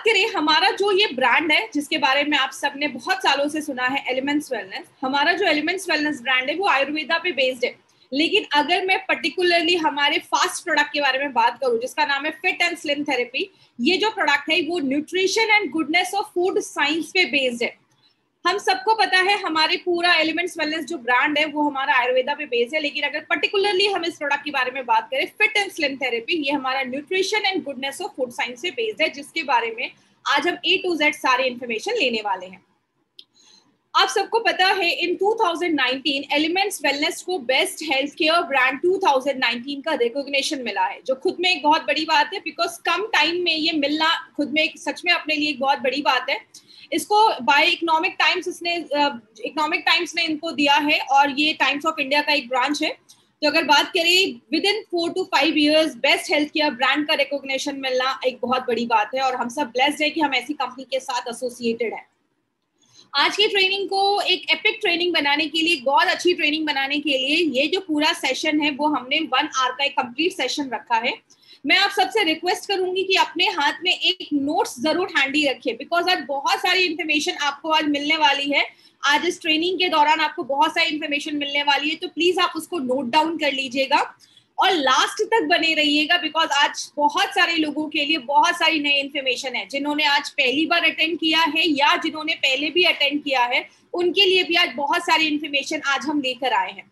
करें हमारा जो ये ब्रांड है जिसके बारे में आप सबने बहुत सालों से सुना है, एलिमेंट्स वेलनेस, हमारा जो एलिमेंट्स वेलनेस ब्रांड है वो आयुर्वेदा पे बेस्ड है। लेकिन अगर मैं पर्टिकुलरली हमारे फास्ट प्रोडक्ट के बारे में बात करूं जिसका नाम है फिट एंड स्लिम थेरेपी, ये जो प्रोडक्ट है वो nutrition and goodness of food science पे बेस्ड है। हम सबको पता है हमारे पूरा एलिमेंट्स वेलनेस जो ब्रांड है वो हमारा आयुर्वेदा पे बेस्ड है, लेकिन अगर पर्टिकुलरली हम इस प्रोडक्ट के बारे में बात करें फिट एंड स्लिम थेरेपी, ये हमारा nutrition and goodness of food science से बेस्ड है, जिसके बारे में आज हम A to Z सारे इंफॉर्मेशन लेने वाले हैं। आप सबको पता है इन 2019 एलिमेंट्स वेलनेस को बेस्ट हेल्थ केयर ब्रांड 2019 का रिकॉग्निशन मिला है, जो खुद में एक बहुत बड़ी बात है, बिकॉज कम टाइम में ये मिलना खुद में सच में अपने लिए एक बहुत बड़ी बात है। इसको बाय इकोनॉमिक टाइम्स ने इनको दिया है और ये टाइम्स ऑफ इंडिया का एक ब्रांच है। तो अगर बात करें with in 4 to 5 years best health care brand का रिकॉग्निशन मिलना एक बहुत बड़ी बात है और हम सब ब्लेस्ड है कि हम ऐसी कंपनी के साथ एसोसिएटेड है। आज की ट्रेनिंग को एक एपिक ट्रेनिंग बनाने के लिए, बहुत अच्छी ट्रेनिंग बनाने के लिए ये जो पूरा सेशन है वो हमने 1 hour का एक कंप्लीट सेशन रखा है। मैं आप सबसे रिक्वेस्ट करूंगी कि अपने हाथ में एक नोट्स जरूर हैंडी रखिए, बिकॉज आज बहुत सारी इंफॉर्मेशन आपको आज मिलने वाली है। आज इस ट्रेनिंग के दौरान आपको बहुत सारी इंफॉर्मेशन मिलने वाली है, तो प्लीज आप उसको नोट डाउन कर लीजिएगा और लास्ट तक बने रहिएगा, बिकॉज आज बहुत सारे लोगों के लिए बहुत सारी नई इंफॉर्मेशन है। जिन्होंने आज पहली बार अटेंड किया है या जिन्होंने पहले भी अटेंड किया है, उनके लिए भी आज बहुत सारी इंफॉर्मेशन आज हम लेकर आए हैं।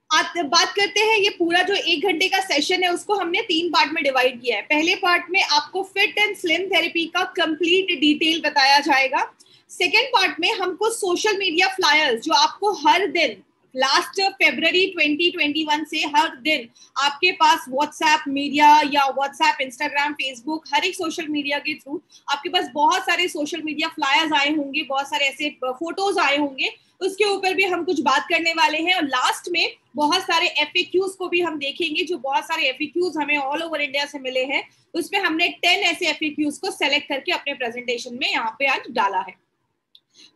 बात करते हैं, ये पूरा जो 1 घंटे का सेशन है उसको हमने 3 पार्ट में डिवाइड किया है। पहले पार्ट में आपको फिट एंड स्लिम थेरेपी का कंप्लीट डिटेल बताया जाएगा। सेकेंड पार्ट में हमको सोशल मीडिया फ्लायर्स जो आपको हर दिन लास्ट फरवरी 2021 से हर दिन आपके पास व्हाट्सएप मीडिया या व्हाट्सएप, इंस्टाग्राम, फेसबुक, हर एक सोशल मीडिया के थ्रू आपके पास बहुत सारे सोशल मीडिया फ्लायर्स आए होंगे, बहुत सारे ऐसे फोटोज आए होंगे, उसके ऊपर भी हम कुछ बात करने वाले हैं। और लास्ट में बहुत सारे FAQs को भी हम देखेंगे, जो बहुत सारे FAQs हमें ऑल ओवर इंडिया से मिले हैं। उसमें हमने 10 ऐसे FAQs को सेलेक्ट करके अपने प्रेजेंटेशन में यहाँ पे आज डाला है।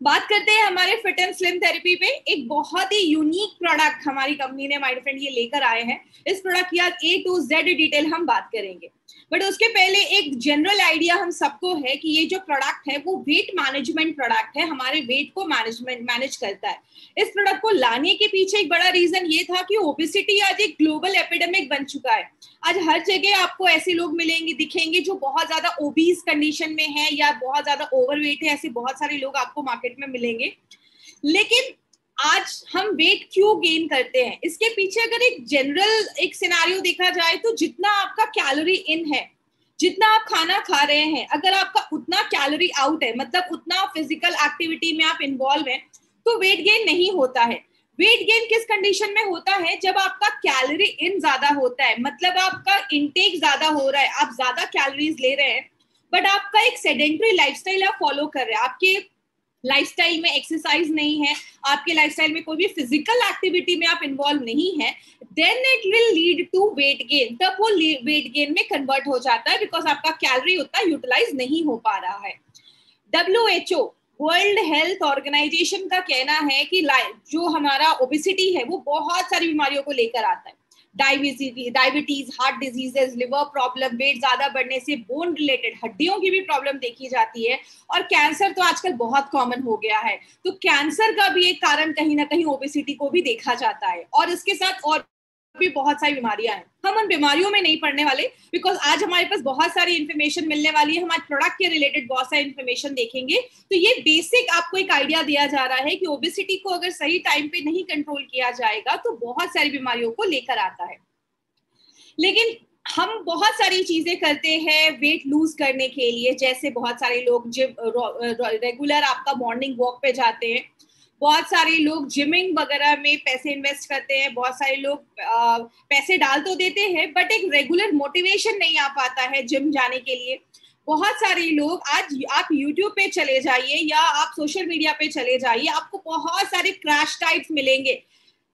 बात करते हैं हमारे फिट एंड स्लिम थेरेपी पे। एक बहुत ही यूनिक प्रोडक्ट हमारी कंपनी ने, माय फ्रेंड, ये लेकर आए हैं। इस प्रोडक्ट की आज A to Z डिटेल हम बात करेंगे, बट उसके पहले एक जनरल आइडिया हम सबको है कि ये जो प्रोडक्ट है वो वेट मैनेजमेंट प्रोडक्ट है, हमारे वेट को मैनेज करता है। इस प्रोडक्ट को लाने के पीछे एक बड़ा रीजन ये था कि ओबेसिटी आज एक ग्लोबल एपिडेमिक बन चुका है। आज हर जगह आपको ऐसे लोग मिलेंगे, दिखेंगे जो बहुत ज्यादा ओबीज कंडीशन में है या बहुत ज्यादा ओवरवेट है। ऐसे बहुत सारे लोग आपको मार्केट में मिलेंगे। लेकिन आज हम वेट क्यों गेन करते हैं, इसके पीछे अगर एक जनरल एक सिनेरियो देखा जाए तो जितना आपका कैलोरी इन है, जितना आप खाना खा रहे हैं, अगर आपका उतना कैलोरी आउट है, मतलब उतना फिजिकल एक्टिविटी में आप इन्वॉल्व हैं, तो वेट गेन नहीं होता है। वेट गेन किस कंडीशन में होता है? जब आपका कैलोरी इन ज्यादा होता है, मतलब आपका इंटेक ज्यादा हो रहा है, आप ज्यादा कैलोरीज ले रहे हैं, बट आपका एक सेडेंटरी लाइफस्टाइल आप फॉलो कर रहे हैं, आपके लाइफस्टाइल में एक्सरसाइज नहीं है, आपके लाइफस्टाइल में कोई भी फिजिकल एक्टिविटी में आप इन्वॉल्व नहीं है, then it will lead to weight gain. तब वो वेट गेन में कन्वर्ट हो जाता है, बिकॉज आपका कैलोरी उतना यूटिलाइज नहीं हो पा रहा है। WHO, वर्ल्ड हेल्थ ऑर्गेनाइजेशन का कहना है कि जो हमारा ओबेसिटी है वो बहुत सारी बीमारियों को लेकर आता है। Diabetes, heart diseases, liver problem, weight ज्यादा बढ़ने से बोन रिलेटेड हड्डियों की भी प्रॉब्लम देखी जाती है, और कैंसर तो आजकल बहुत कॉमन हो गया है। तो कैंसर का भी एक कारण कहीं ना कहीं ओबेसिटी को भी देखा जाता है, और इसके साथ और भी बहुत सारी बीमारियां हैं। हम उन बीमारियों में नहीं पढ़ने वाले, बिकॉज आज हमारे पास बहुत सारी इंफॉर्मेशन मिलने वाली है। हम आज प्रोडक्ट के रिलेटेड बहुत सारी इंफॉर्मेशन देखेंगे। तो ये बेसिक आपको एक आइडिया दिया जा रहा है कि ओबेसिटी को अगर सही टाइम पे नहीं कंट्रोल किया जाएगा तो बहुत सारी बीमारियों को लेकर आता है। लेकिन हम बहुत सारी चीजें करते हैं वेट लूज करने के लिए, जैसे बहुत सारे लोग रेगुलर आपका मॉर्निंग वॉक पे जाते हैं, बहुत सारे लोग जिमिंग वगैरह में पैसे इन्वेस्ट करते हैं, बहुत सारे लोग पैसे डाल तो देते हैं, बट एक रेगुलर मोटिवेशन नहीं आ पाता है जिम जाने के लिए। बहुत सारे लोग, आज आप YouTube पे चले जाइए या आप सोशल मीडिया पे चले जाइए, आपको बहुत सारे क्रैश डाइट्स मिलेंगे,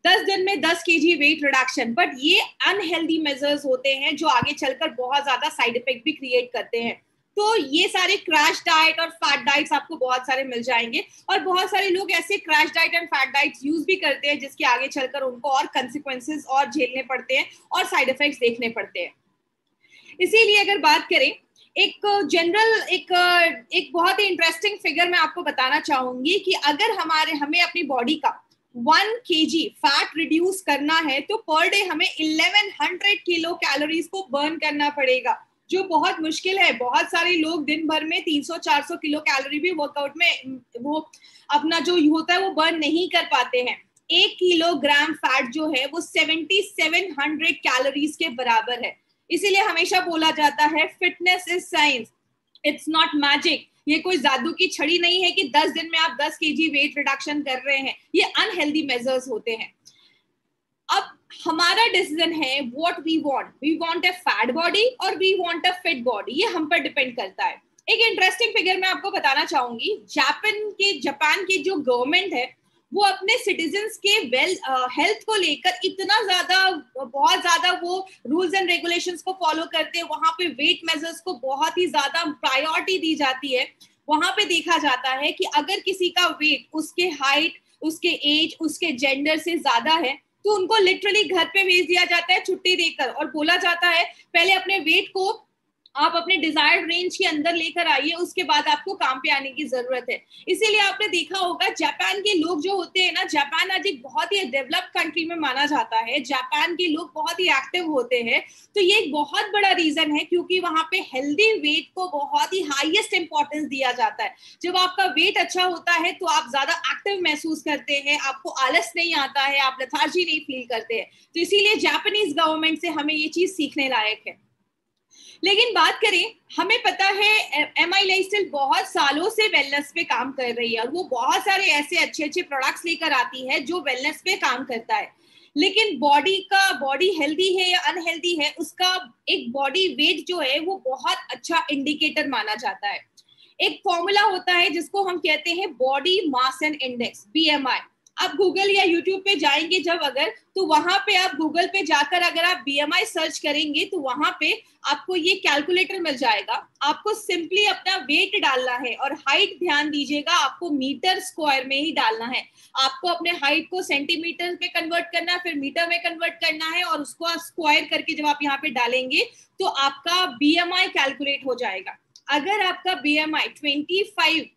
10 दिन में 10 kg वेट रिडक्शन, बट ये अनहेल्दी मेजर्स होते हैं जो आगे चलकर बहुत ज्यादा साइड इफेक्ट भी क्रिएट करते हैं। तो ये सारे क्रैश डाइट और फैट डाइट्स आपको बहुत सारे मिल जाएंगे, और बहुत सारे लोग ऐसे crash diet and fat diets use भी करते हैं जिसके आगे चलकर उनको और कंसिक्वेंसेस और झेलने पड़ते हैं और साइड इफेक्ट्स देखने पड़ते हैं। इसीलिए अगर बात करें, एक जनरल एक बहुत ही इंटरेस्टिंग फिगर मैं आपको बताना चाहूंगी कि अगर हमें अपनी बॉडी का 1 kg फैट रिड्यूस करना है तो पर डे हमें 1100 किलो कैलोरीज को बर्न करना पड़ेगा, जो बहुत मुश्किल है। बहुत सारे लोग दिन भर में 300-400 किलो कैलोरी भी वर्कआउट में वो अपना जो होता है वो बर्न नहीं कर पाते हैं। 1 किलोग्राम फैट जो है वो 7700 कैलोरीज के बराबर है। इसीलिए हमेशा बोला जाता है fitness is science, it's not magic. ये कोई जादू की छड़ी नहीं है कि 10 दिन में आप 10 केजी वेट रिडक्शन कर रहे हैं। ये अनहेल्दी मेजर्स होते हैं। अब हमारा डिसीजन है what we want a fat body और we want a fit body, ये हम पर डिपेंड करता है। एक इंटरेस्टिंग फिगर मैं आपको बताना चाहूंगी। जापान की जो गवर्नमेंट है वो अपने सिटीजन्स के हेल्थ को लेकर इतना ज्यादा, बहुत ज्यादा वो रूल्स एंड रेगुलेशंस को फॉलो करते हैं। वहां पे वेट मेजर्स को बहुत ही ज्यादा प्रायोरिटी दी जाती है। वहां पे देखा जाता है कि अगर किसी का वेट उसके हाइट, उसके एज, उसके जेंडर से ज्यादा है तो उनको लिटरली घर पे भेज दिया जाता है छुट्टी देकर, और बोला जाता है पहले अपने वेट को आप अपने डिजायर्ड रेंज के अंदर लेकर आइए, उसके बाद आपको काम पे आने की जरूरत है। इसीलिए आपने देखा होगा जापान के लोग जो होते हैं ना, जापान आज एक बहुत ही डेवलप्ड कंट्री में माना जाता है। जापान के लोग बहुत ही एक्टिव होते हैं। तो ये एक बहुत बड़ा रीजन है क्योंकि वहां पे हेल्दी वेट को बहुत ही हाईएस्ट इंपॉर्टेंस दिया जाता है। जब आपका वेट अच्छा होता है तो आप ज्यादा एक्टिव महसूस करते हैं, आपको आलस नहीं आता है, आप लेथार्जी नहीं फील करते हैं। तो इसीलिए जापानीज गवर्नमेंट से हमें ये चीज सीखने लायक है। लेकिन बात करें, हमें पता है MI लाइफस्टाइल बहुत सालों से वेलनेस पे काम कर रही है और वो बहुत सारे ऐसे अच्छे अच्छे प्रोडक्ट्स लेकर आती है जो वेलनेस पे काम करता है। लेकिन बॉडी हेल्दी है या अनहेल्दी है, उसका एक बॉडी वेट जो है वो बहुत अच्छा इंडिकेटर माना जाता है। एक फॉर्मूला होता है जिसको हम कहते हैं body mass and index, BMI। आप गूगल या यूट्यूब पे जाएंगे जब अगर, तो वहां पे आप गूगल पे जाकर अगर आप BMI सर्च करेंगे तो वहां पे आपको ये कैलकुलेटर मिल जाएगा। आपको सिंपली अपना वेट डालना है और हाइट ध्यान दीजिएगा, आपको मीटर स्क्वायर में ही डालना है। आपको अपने हाइट को सेंटीमीटर में कन्वर्ट करना है, फिर मीटर में कन्वर्ट करना है और उसको स्क्वायर करके जब आप यहाँ पे डालेंगे तो आपका BMI कैलकुलेट हो जाएगा। अगर आपका BMI 25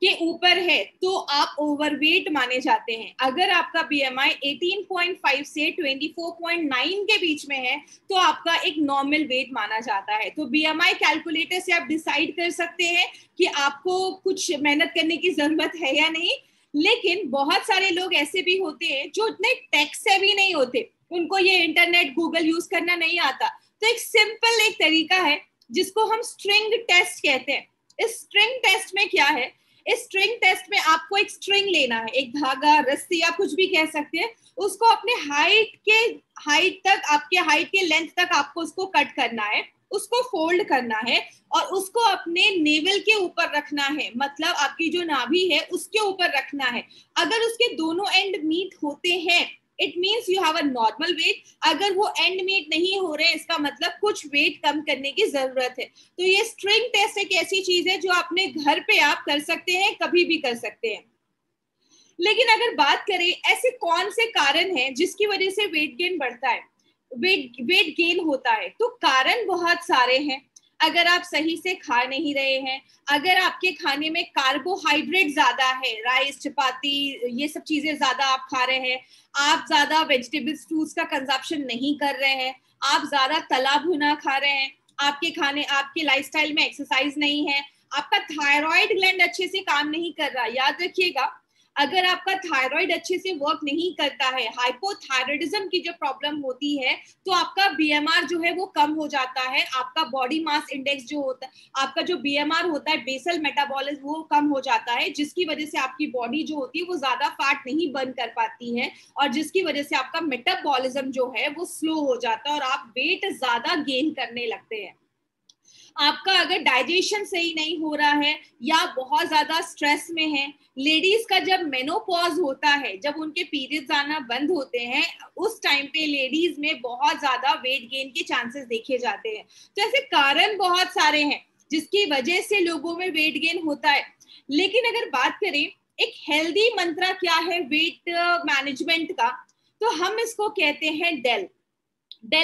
के ऊपर है तो आप ओवरवेट माने जाते हैं। अगर आपका BMI 18.5 से 24.9 के बीच में है तो आपका एक नॉर्मल वेट माना जाता है। तो BMI कैलकुलेटर से आप डिसाइड कर सकते हैं कि आपको कुछ मेहनत करने की जरूरत है या नहीं। लेकिन बहुत सारे लोग ऐसे भी होते हैं जो इतने टेक सेवी नहीं होते, उनको ये इंटरनेट गूगल यूज करना नहीं आता। तो एक सिंपल एक तरीका है जिसको हम स्ट्रिंग टेस्ट कहते हैं। इस स्ट्रिंग टेस्ट में क्या है, इस स्ट्रिंग टेस्ट में आपको एक स्ट्रिंग लेना है, एक धागा, रस्सी या कुछ भी कह सकते हैं, उसको अपने हाइट तक, आपके हाइट के लेंथ तक आपको उसको कट करना है, उसको फोल्ड करना है और उसको अपने नेवल के ऊपर रखना है, मतलब आपकी जो नाभि है उसके ऊपर रखना है। अगर उसके दोनों एंड मीट होते हैं it means you have a normal weight. अगर वो एंड मीट नहीं हो रहे इसका मतलब कुछ वेट कम करने की जरूरत है। तो ये स्ट्रिंग टेस्ट एक ऐसी चीज है जो अपने घर पे आप कर सकते हैं, कभी भी कर सकते हैं। लेकिन अगर बात करें ऐसे कौन से कारण हैं जिसकी वजह से वेट गेन बढ़ता है, वेट गेन होता है, तो कारण बहुत सारे हैं। अगर आप सही से खा नहीं रहे हैं, अगर आपके खाने में कार्बोहाइड्रेट ज्यादा है, राइस, चपाती, ये सब चीजें ज्यादा आप खा रहे हैं, आप ज्यादा वेजिटेबल्स, फ्रूट्स का कंजप्शन नहीं कर रहे हैं, आप ज्यादा तला भुना खा रहे हैं, आपके लाइफस्टाइल में एक्सरसाइज नहीं है, आपका थायराइड ग्लैंड अच्छे से काम नहीं कर रहा। याद रखिएगा, अगर आपका थायराइड अच्छे से वर्क नहीं करता है, हाइपोथायराइडिज्म की जो प्रॉब्लम होती है, तो आपका BMR जो है वो कम हो जाता है। आपका बॉडी मास इंडेक्स जो होता है, आपका जो BMR होता है, बेसल मेटाबॉलिज्म, वो कम हो जाता है, जिसकी वजह से आपकी बॉडी जो होती है वो ज्यादा फैट नहीं बर्न कर पाती है और जिसकी वजह से आपका मेटाबॉलिज्म जो है वो स्लो हो जाता है और आप वेट ज्यादा गेन करने लगते हैं। आपका अगर डाइजेशन सही नहीं हो रहा है या बहुत ज्यादा स्ट्रेस में है, लेडीज का जब मेनोपॉज होता है, जब उनके पीरियड्स आना बंद होते हैं, उस टाइम पे लेडीज में बहुत ज्यादा वेट गेन के चांसेस देखे जाते हैं। तो ऐसे कारण बहुत सारे हैं जिसकी वजह से लोगों में वेट गेन होता है। लेकिन अगर बात करें एक हेल्दी मंत्रा क्या है वेट मैनेजमेंट का, तो हम इसको कहते हैं डेल।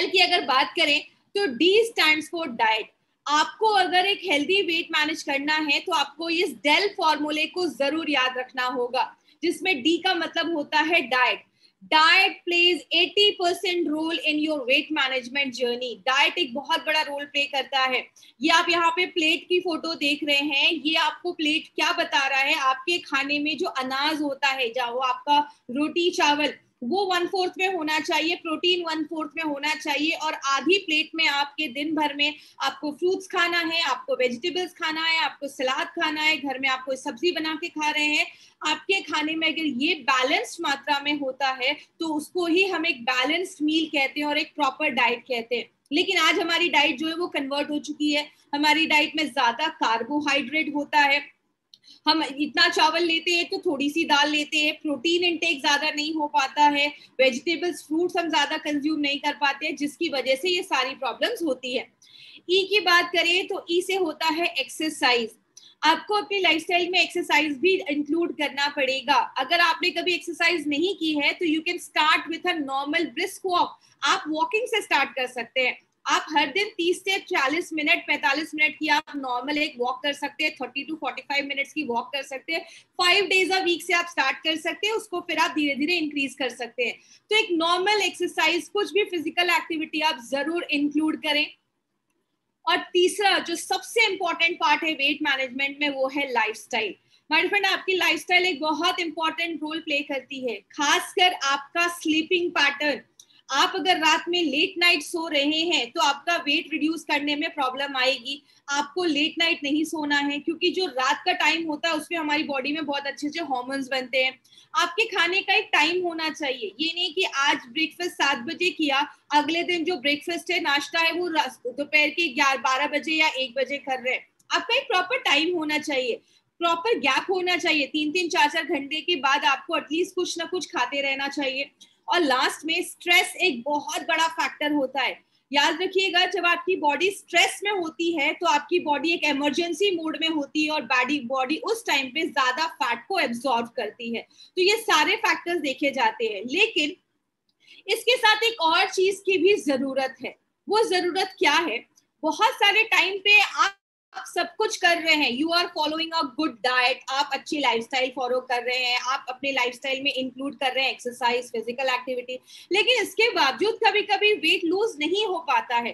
की अगर बात करें तो D स्टैंड्स फॉर डाइट। आपको अगर एक हेल्दी वेट मैनेज करना है तो आपको इस डेल फॉर्मूले को जरूर याद रखना होगा, जिसमें डी का मतलब होता है diet. Diet plays 80% role in your weight management journey. Diet एक बहुत बड़ा रोल प्ले करता है। ये आप यहाँ पे प्लेट की फोटो देख रहे हैं, ये आपको प्लेट क्या बता रहा है, आपके खाने में जो अनाज होता है, जो आपका रोटी चावल, वो 1/4 में होना चाहिए, प्रोटीन 1/4 में होना चाहिए, और आधी प्लेट में आपके दिन भर में आपको फ्रूट्स खाना है, आपको वेजिटेबल्स खाना है, आपको सलाद खाना है, घर में आप कोई सब्जी बना के खा रहे हैं। आपके खाने में अगर ये बैलेंस्ड मात्रा में होता है तो उसको ही हम एक बैलेंस्ड मील कहते हैं और एक प्रॉपर डाइट कहते हैं। लेकिन आज हमारी डाइट जो है वो कन्वर्ट हो चुकी है। हमारी डाइट में ज्यादा कार्बोहाइड्रेट होता है, हम इतना चावल लेते हैं तो थोड़ी सी दाल लेते हैं, प्रोटीन इंटेक ज्यादा नहीं हो पाता है, वेजिटेबल्स फ्रूट्स हम ज्यादा कंज्यूम नहीं कर पाते हैं, जिसकी वजह से ये सारी प्रॉब्लम्स होती है। ई की बात करें तो ई से होता है एक्सरसाइज। आपको अपनी लाइफस्टाइल में एक्सरसाइज भी इंक्लूड करना पड़ेगा। अगर आपने कभी एक्सरसाइज नहीं की है तो you can start with a normal brisk walk. आप वॉकिंग से स्टार्ट कर सकते हैं। आप हर दिन 30 से 40 मिनट 45 मिनट की आप नॉर्मल एक वॉक कर सकते हैं, 30 to 45 मिनट्स की वॉक कर सकते हैं। 5 डेज अ वीक से आप स्टार्ट कर सकते हैं, उसको फिर आप धीरे धीरे इंक्रीज कर सकते हैं। तो एक नॉर्मल एक्सरसाइज, कुछ भी फिजिकल एक्टिविटी आप जरूर इंक्लूड करें। और तीसरा जो सबसे इंपॉर्टेंट पार्ट है वेट मैनेजमेंट में, वो है लाइफस्टाइल। माय फ्रेंड, आपकी लाइफस्टाइल एक बहुत इंपॉर्टेंट रोल प्ले करती है, खासकर आपका स्लीपिंग पैटर्न। आप अगर रात में लेट नाइट सो रहे हैं तो आपका वेट रिड्यूस करने में प्रॉब्लम आएगी। आपको लेट नाइट नहीं सोना है, क्योंकि जो रात का टाइम होता है उसमें हमारी बॉडी में बहुत अच्छे अच्छे हार्मोन्स बनते हैं। आपके खाने का एक टाइम होना चाहिए। ये नहीं कि आज ब्रेकफास्ट 7 बजे किया, अगले दिन जो ब्रेकफास्ट है, नाश्ता है, वो दोपहर के 12 बजे या 1 बजे कर रहे हैं। आपका एक प्रॉपर टाइम होना चाहिए, प्रॉपर गैप होना चाहिए। 3-3 4-4 घंटे के बाद आपको एटलीस्ट कुछ ना कुछ खाते रहना चाहिए। और लास्ट में स्ट्रेस एक बहुत बड़ा फैक्टर होता है। याद रखिएगा, जब आपकी बॉडी स्ट्रेस में होती है तो आपकी बॉडी एक इमरजेंसी मोड में होती है और बॉडी उस टाइम पे ज्यादा फैट को एब्जॉर्ब करती है। तो ये सारे फैक्टर्स देखे जाते हैं। लेकिन इसके साथ एक और चीज की भी जरूरत है। वो जरूरत क्या है? बहुत सारे टाइम पे आप सब कुछ कर रहे हैं, you are following a good diet, आप अच्छी लाइफस्टाइल फॉलो कर रहे हैं, आप अपने लाइफस्टाइल में इंक्लूड कर रहे हैं एक्सरसाइज, फिजिकल एक्टिविटी, लेकिन इसके बावजूद कभी कभी वेट लूज नहीं हो पाता है।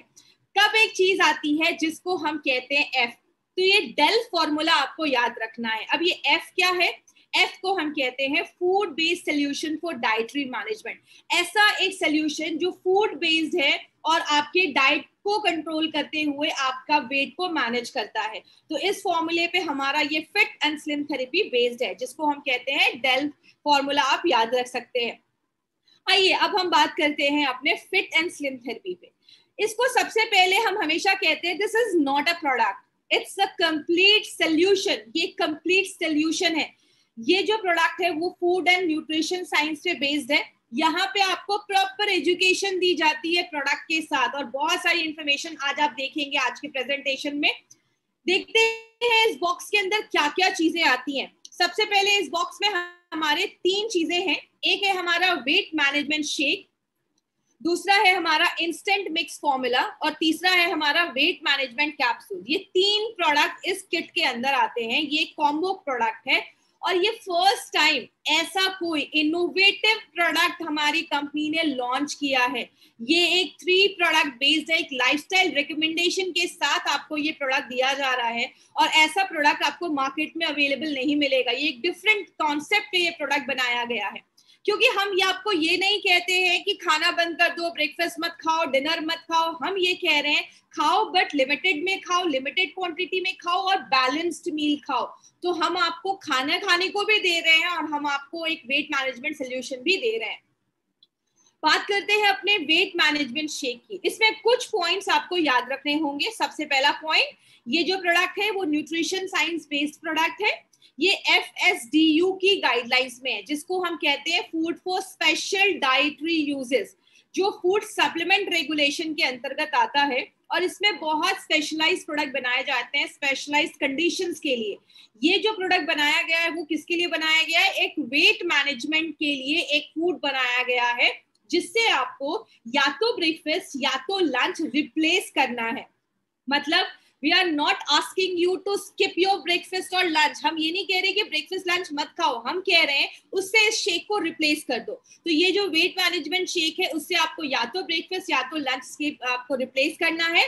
तब एक चीज आती है जिसको हम कहते हैं एफ। तो ये डेल फॉर्मूला आपको याद रखना है। अब ये एफ क्या है? एफ को हम कहते हैं food based solution for dietary management. ऐसा एक सोल्यूशन जो फूड बेस्ड है और आपके डाइट को कंट्रोल करते हुए आपका वेट को मैनेज करता है। तो इस फॉर्मूले पे हमारा ये fit and slim therapy based है, जिसको हम कहते हैं डेल फॉर्मूला। आप याद रख सकते हैं। आइए अब हम बात करते हैं अपने फिट एंड स्लिम थेरेपी पे। इसको सबसे पहले हम हमेशा कहते हैं this is not a product, it's a complete solution. ये कंप्लीट सोल्यूशन है। ये जो प्रोडक्ट है वो फूड एंड न्यूट्रिशन साइंस पे बेस्ड है। यहाँ पे आपको प्रॉपर एजुकेशन दी जाती है प्रोडक्ट के साथ, और बहुत सारी इंफॉर्मेशन आज आप देखेंगे आज के प्रेजेंटेशन में। देखते हैं इस बॉक्स के अंदर क्या क्या चीजें आती हैं। सबसे पहले इस बॉक्स में हमारे 3 चीजें हैं। एक है हमारा वेट मैनेजमेंट शेक, दूसरा है हमारा इंस्टेंट मिक्स फॉर्मूला, और तीसरा है हमारा वेट मैनेजमेंट कैप्सूल। ये 3 प्रोडक्ट इस किट के अंदर आते हैं। ये कॉम्बो प्रोडक्ट है और ये फर्स्ट टाइम ऐसा कोई इनोवेटिव प्रोडक्ट हमारी कंपनी ने लॉन्च किया है। ये एक 3 प्रोडक्ट बेस्ड है, एक लाइफस्टाइल रिकमेंडेशन के साथ आपको ये प्रोडक्ट दिया जा रहा है, और ऐसा प्रोडक्ट आपको मार्केट में अवेलेबल नहीं मिलेगा। ये एक डिफरेंट कॉन्सेप्ट पे ये प्रोडक्ट बनाया गया है, क्योंकि हम ये आपको ये नहीं कहते हैं कि खाना बंद कर दो, ब्रेकफास्ट मत खाओ, डिनर मत खाओ। हम ये कह रहे हैं खाओ, बट लिमिटेड में खाओ, लिमिटेड क्वांटिटी में खाओ और बैलेंस्ड मील खाओ। तो हम आपको खाना खाने को भी दे रहे हैं और हम आपको एक वेट मैनेजमेंट सोल्यूशन भी दे रहे हैं। बात करते हैं अपने वेट मैनेजमेंट शेक की। इसमें कुछ पॉइंट्स आपको याद रखने होंगे। सबसे पहला पॉइंट, ये जो प्रोडक्ट है वो न्यूट्रिशन साइंस बेस्ड प्रोडक्ट है। ये FSDU की गाइडलाइंस में है, जिसको हम कहते हैं food for special dietary uses, जो फूड सप्लीमेंट रेगुलेशन के अंतर्गत आता है। और इसमें बहुत स्पेशलाइज्ड प्रोडक्ट बनाए जाते हैं स्पेशलाइज्ड कंडीशंस के लिए। ये जो प्रोडक्ट बनाया गया है वो किसके लिए बनाया गया है? एक वेट मैनेजमेंट के लिए एक फूड बनाया गया है, जिससे आपको या तो ब्रेकफास्ट या तो लंच रिप्लेस करना है। मतलब we are not asking you to skip your breakfast और लंच. हम ये नहीं कह रहे कि ब्रेकफास्ट लंच मत खाओ, हम कह रहे हैं उससे इस शेक को रिप्लेस कर दो. तो ये जो वेट मैनेजमेंट शेक है उससे आपको या तो ब्रेकफास्ट या तो लंच स्किप आपको रिप्लेस करना है.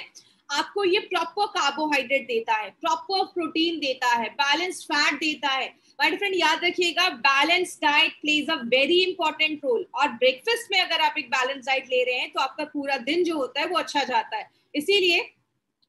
आपको ये प्रॉपर कार्बोहाइड्रेट देता है, प्रॉपर प्रोटीन देता है, बैलेंस्ड फैट देता है. माय फ्रेंड याद रखिएगा, balance diet plays a very important role. और ब्रेकफास्ट में अगर आप एक बैलेंस डाइट ले रहे हैं तो आपका पूरा दिन जो होता है वो अच्छा जाता है. इसीलिए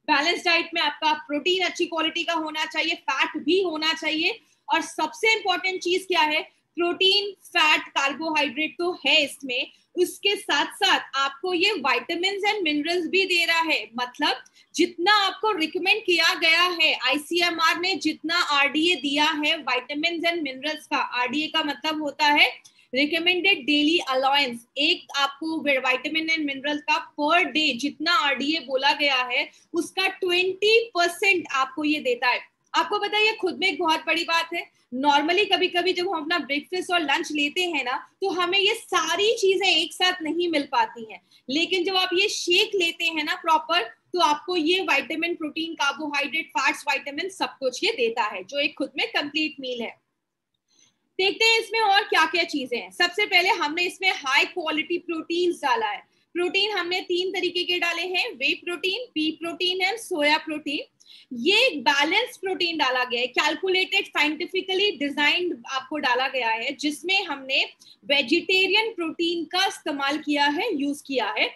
बैलेंस डाइट में आपका प्रोटीन अच्छी क्वालिटी का होना चाहिए, फैट भी होना चाहिए. और सबसे इंपॉर्टेंट चीज क्या है, प्रोटीन, फैट, कार्बोहाइड्रेट तो है इसमें, उसके साथ साथ आपको ये विटामिन्स एंड मिनरल्स भी दे रहा है. मतलब जितना आपको रिकमेंड किया गया है, आईसीएमआर ने जितना आरडीए दिया है विटामिन्स एंड मिनरल्स का, आरडीए का मतलब होता है रिकमेंडेड डेली अलाउंस, एक आपको विटामिन एंड मिनरल का पर डे जितना आरडीए बोला गया है उसका 20% आपको ये देता है. आपको पता है ये खुद में एक बहुत बड़ी बात है. नॉर्मली कभी कभी जब हम अपना ब्रेकफास्ट और लंच लेते हैं ना तो हमें ये सारी चीजें एक साथ नहीं मिल पाती हैं. लेकिन जब आप ये शेक लेते हैं ना प्रॉपर, तो आपको ये vitamin, protein, carbohydrate, fats, vitamin सब कुछ ये देता है, जो एक खुद में कंप्लीट मील है. देखते हैं इसमें और क्या क्या चीजें हैं. सबसे पहले हमने इसमें हाई क्वालिटी प्रोटीन डाला है. प्रोटीन हमने 3 तरीके के डाले हैं, whey protein, pea protein and soya protein. ये बैलेंस प्रोटीन डाला गया है, कैलकुलेटेड, साइंटिफिकली डिजाइंड आपको डाला गया है, जिसमें हमने वेजिटेरियन प्रोटीन का इस्तेमाल किया है, यूज किया है.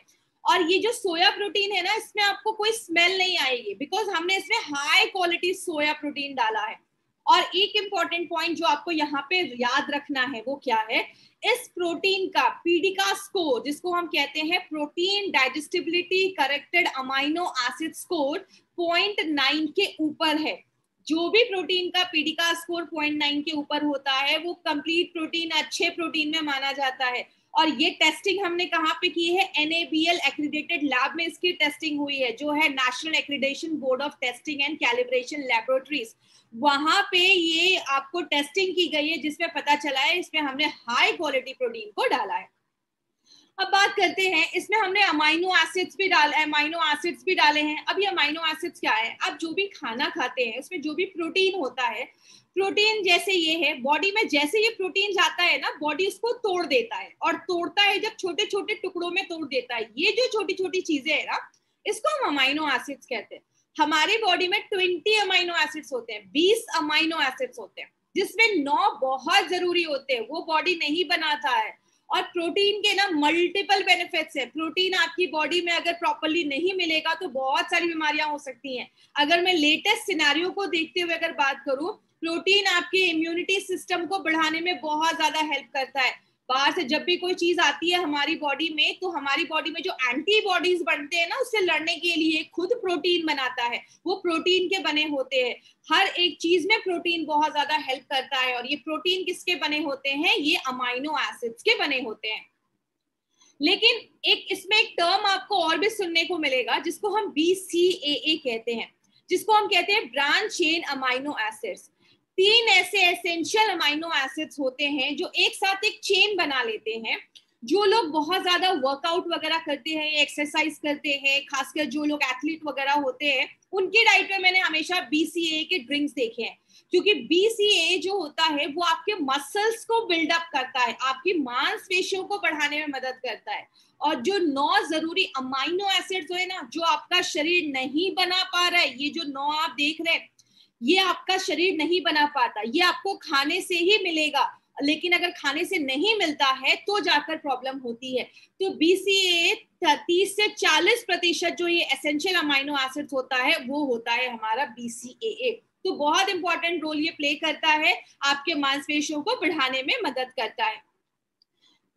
और ये जो सोया प्रोटीन है ना, इसमें आपको कोई स्मेल नहीं आएगी, बिकॉज हमने इसमें हाई क्वालिटी सोया प्रोटीन डाला है. और एक इंपॉर्टेंट पॉइंट जो आपको यहाँ पे याद रखना है वो क्या है, इस प्रोटीन का पीडिका स्कोर, जिसको हम कहते हैं protein digestibility corrected amino acid score, 0.9 के ऊपर है. जो भी प्रोटीन का पीडिका स्कोर 0.9 के ऊपर होता है वो कंप्लीट प्रोटीन, अच्छे प्रोटीन में माना जाता है. और ये टेस्टिंग हमने कहाँ पे की है, NABL एक्रीडेटेड लैब में इसकी टेस्टिंग हुई है, जो है national accreditation board of testing and calibration laboratories. वहां पे ये आपको टेस्टिंग की गई है, जिसमें पता चला है इसमें हमने हाई क्वालिटी प्रोटीन को डाला है. अब बात करते हैं, इसमें हमने अमाइनो एसिड्स भी डाले हैं. अब ये अमाइनो एसिड्स क्या है, आप जो भी खाना खाते हैं उसमें जो भी प्रोटीन होता है, प्रोटीन जैसे ये है, बॉडी में जैसे ये प्रोटीन जाता है ना, बॉडी उसको तोड़ देता है. और तोड़ता है जब छोटे छोटे टुकड़ों में तोड़ देता है. ये जो छोटी छोटी चीजें है ना, इसको हम अमाइनो एसिड्स कहते हैं. हमारी बॉडी में 20 अमाइनो एसिड्स होते हैं, 20 अमाइनो एसिड्स होते हैं, जिसमें 9 बहुत जरूरी होते हैं, वो बॉडी नहीं बनाता है. और प्रोटीन के ना मल्टीपल बेनिफिट्स है. प्रोटीन आपकी बॉडी में अगर प्रॉपर्ली नहीं मिलेगा तो बहुत सारी बीमारियां हो सकती हैं. अगर मैं लेटेस्ट सिनेरियो को देखते हुए अगर बात करूं, प्रोटीन आपके इम्यूनिटी सिस्टम को बढ़ाने में बहुत ज्यादा हेल्प करता है. बाहर से जब भी कोई चीज आती है हमारी बॉडी में, तो हमारी बॉडी में जो एंटीबॉडीज बनते हैं ना, उससे लड़ने के लिए खुद प्रोटीन बनाता है, वो प्रोटीन के बने होते हैं. हर एक चीज में प्रोटीन बहुत ज्यादा हेल्प करता है. और ये प्रोटीन किसके बने होते हैं, ये अमाइनो एसिड्स के बने होते हैं. लेकिन एक इसमें एक टर्म आपको और भी सुनने को मिलेगा, जिसको हम BCAA कहते हैं, जिसको हम कहते हैं ब्रांच चेन अमाइनो एसिड्स. 3 ऐसे एसेंशियल अमाइनो एसिड्स होते हैं जो एक साथ एक चेन बना लेते हैं. जो लोग बहुत ज्यादा वर्कआउट वगैरह करते हैं, एक्सरसाइज करते हैं, खासकर जो लोग एथलीट वगैरह होते हैं, उनकी डाइट में मैंने हमेशा BCAA के ड्रिंक्स देखे हैं. क्योंकि BCAA जो होता है वो आपके मसल्स को बिल्डअप करता है, आपकी मांसपेशियों को बढ़ाने में मदद करता है. और जो 9 जरूरी अमाइनो एसिड्स है ना, जो आपका शरीर नहीं बना पा रहा है, ये जो 9 आप देख रहे हैं, ये आपका शरीर नहीं बना पाता, ये आपको खाने से ही मिलेगा. लेकिन अगर खाने से नहीं मिलता है तो जाकर प्रॉब्लम होती है. तो BCAA 30 से 40% जो ये एसेंशियल अमाइनो एसिड्स होता है वो होता है हमारा BCAA. तो बहुत इंपॉर्टेंट रोल ये प्ले करता है, आपके मांसपेशियों को बढ़ाने में मदद करता है.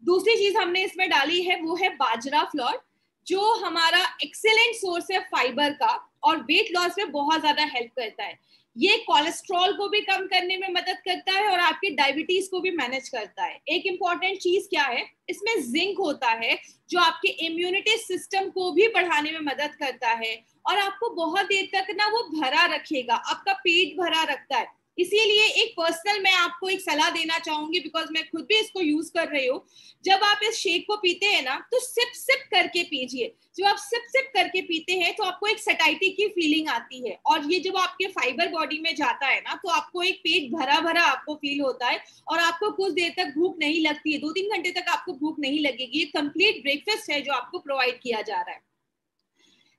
दूसरी चीज हमने इसमें डाली है वो है बाजरा फ्लोर, जो हमारा एक्सीलेंट सोर्स है फाइबर का और वेट लॉस में बहुत ज्यादा हेल्प करता है. ये कोलेस्ट्रॉल को भी कम करने में मदद करता है और आपकी डायबिटीज को भी मैनेज करता है. एक इंपॉर्टेंट चीज क्या है, इसमें जिंक होता है, जो आपके इम्यूनिटी सिस्टम को भी बढ़ाने में मदद करता है और आपको बहुत देर तक ना वो भरा रखेगा, आपका पेट भरा रखता है. इसीलिए एक पर्सनल मैं आपको एक सलाह देना चाहूंगी, बिकॉज मैं खुद भी इसको यूज कर रही हूँ। जब आप इस शेक को पीते हैं ना, तो सिप सिप करके पीजिए। जब आप सिप सिप करके पीते हैं तो आपको एक सटाइटी की फीलिंग आती है, और ये जब आपके फाइबर बॉडी में जाता है ना, तो आपको एक पेट भरा भरा आपको फील होता है, और आपको कुछ देर तक भूख नहीं लगती है, 2-3 घंटे तक आपको भूख नहीं लगेगी। ये कंप्लीट ब्रेकफास्ट है जो आपको प्रोवाइड किया जा रहा है।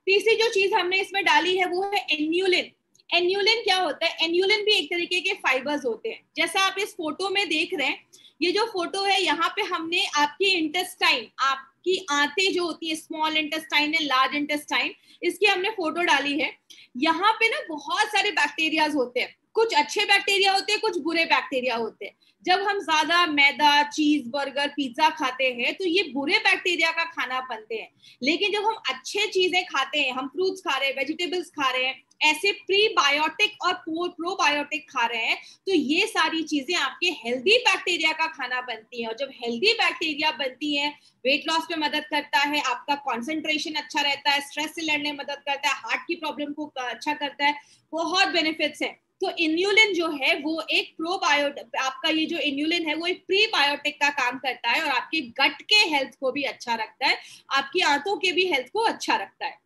तीसरी जो चीज हमने इसमें डाली है वो है एन्यूलिन। एन्यूलिन क्या होता है? एन्यूलिन भी एक तरीके के फाइबर्स होते हैं। जैसा आप इस फोटो में देख रहे हैं, ये जो फोटो है यहाँ पे हमने आपकी इंटेस्टाइन, आपकी आंतें जो होती है, स्मॉल इंटेस्टाइन है, लार्ज इंटेस्टाइन, इसकी हमने फोटो डाली है। यहाँ पे ना बहुत सारे बैक्टीरियाज होते हैं, कुछ अच्छे बैक्टीरिया होते हैं, कुछ बुरे बैक्टीरिया होते हैं। जब हम ज्यादा मैदा, चीज, बर्गर, पिज्जा खाते हैं तो ये बुरे बैक्टीरिया का खाना बनते हैं। लेकिन जब हम अच्छे चीजें खाते हैं, हम फ्रूट्स खा रहे हैं, वेजिटेबल्स खा रहे हैं, ऐसे प्रीबायोटिक और प्रोबायोटिक खा रहे हैं, तो ये सारी चीजें आपके हेल्दी बैक्टीरिया का खाना बनती हैं। और जब हेल्दी बैक्टीरिया बनती हैं, वेट लॉस में मदद करता है, आपका कॉन्सेंट्रेशन अच्छा रहता है, स्ट्रेस से लड़ने में मदद करता है, हार्ट की प्रॉब्लम को अच्छा करता है, बहुत बेनिफिट्स है। तो इन्यूलिन जो है वो एक प्रोबायोटिक, आपका ये जो इन्यूलिन है वो एक प्रीबायोटिक का काम करता है, और आपके गट के हेल्थ को भी अच्छा रखता है, आपकी आंतों के भी हेल्थ को अच्छा रखता है।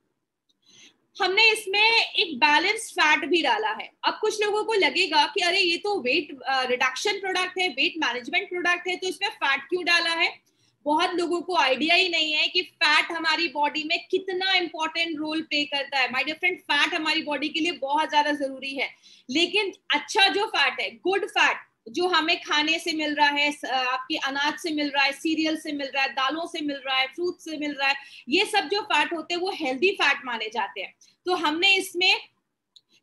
हमने इसमें एक बैलेंस फैट भी डाला है। अब कुछ लोगों को लगेगा कि अरे ये तो वेट रिडक्शन प्रोडक्ट है, वेट मैनेजमेंट प्रोडक्ट है, तो इसमें फैट क्यों डाला है? बहुत लोगों को आइडिया ही नहीं है कि फैट हमारी बॉडी में कितना इंपॉर्टेंट रोल प्ले करता है। माय डियर फ्रेंड, फैट हमारी बॉडी के लिए बहुत ज्यादा जरूरी है। लेकिन अच्छा जो फैट है, गुड फैट, जो हमें खाने से मिल रहा है, आपके अनाज से मिल रहा है, सीरियल से मिल रहा है, दालों से मिल रहा है, फ्रूट से मिल रहा है, ये सब जो फैट होते हैं वो हेल्दी फैट माने जाते हैं। तो हमने इसमें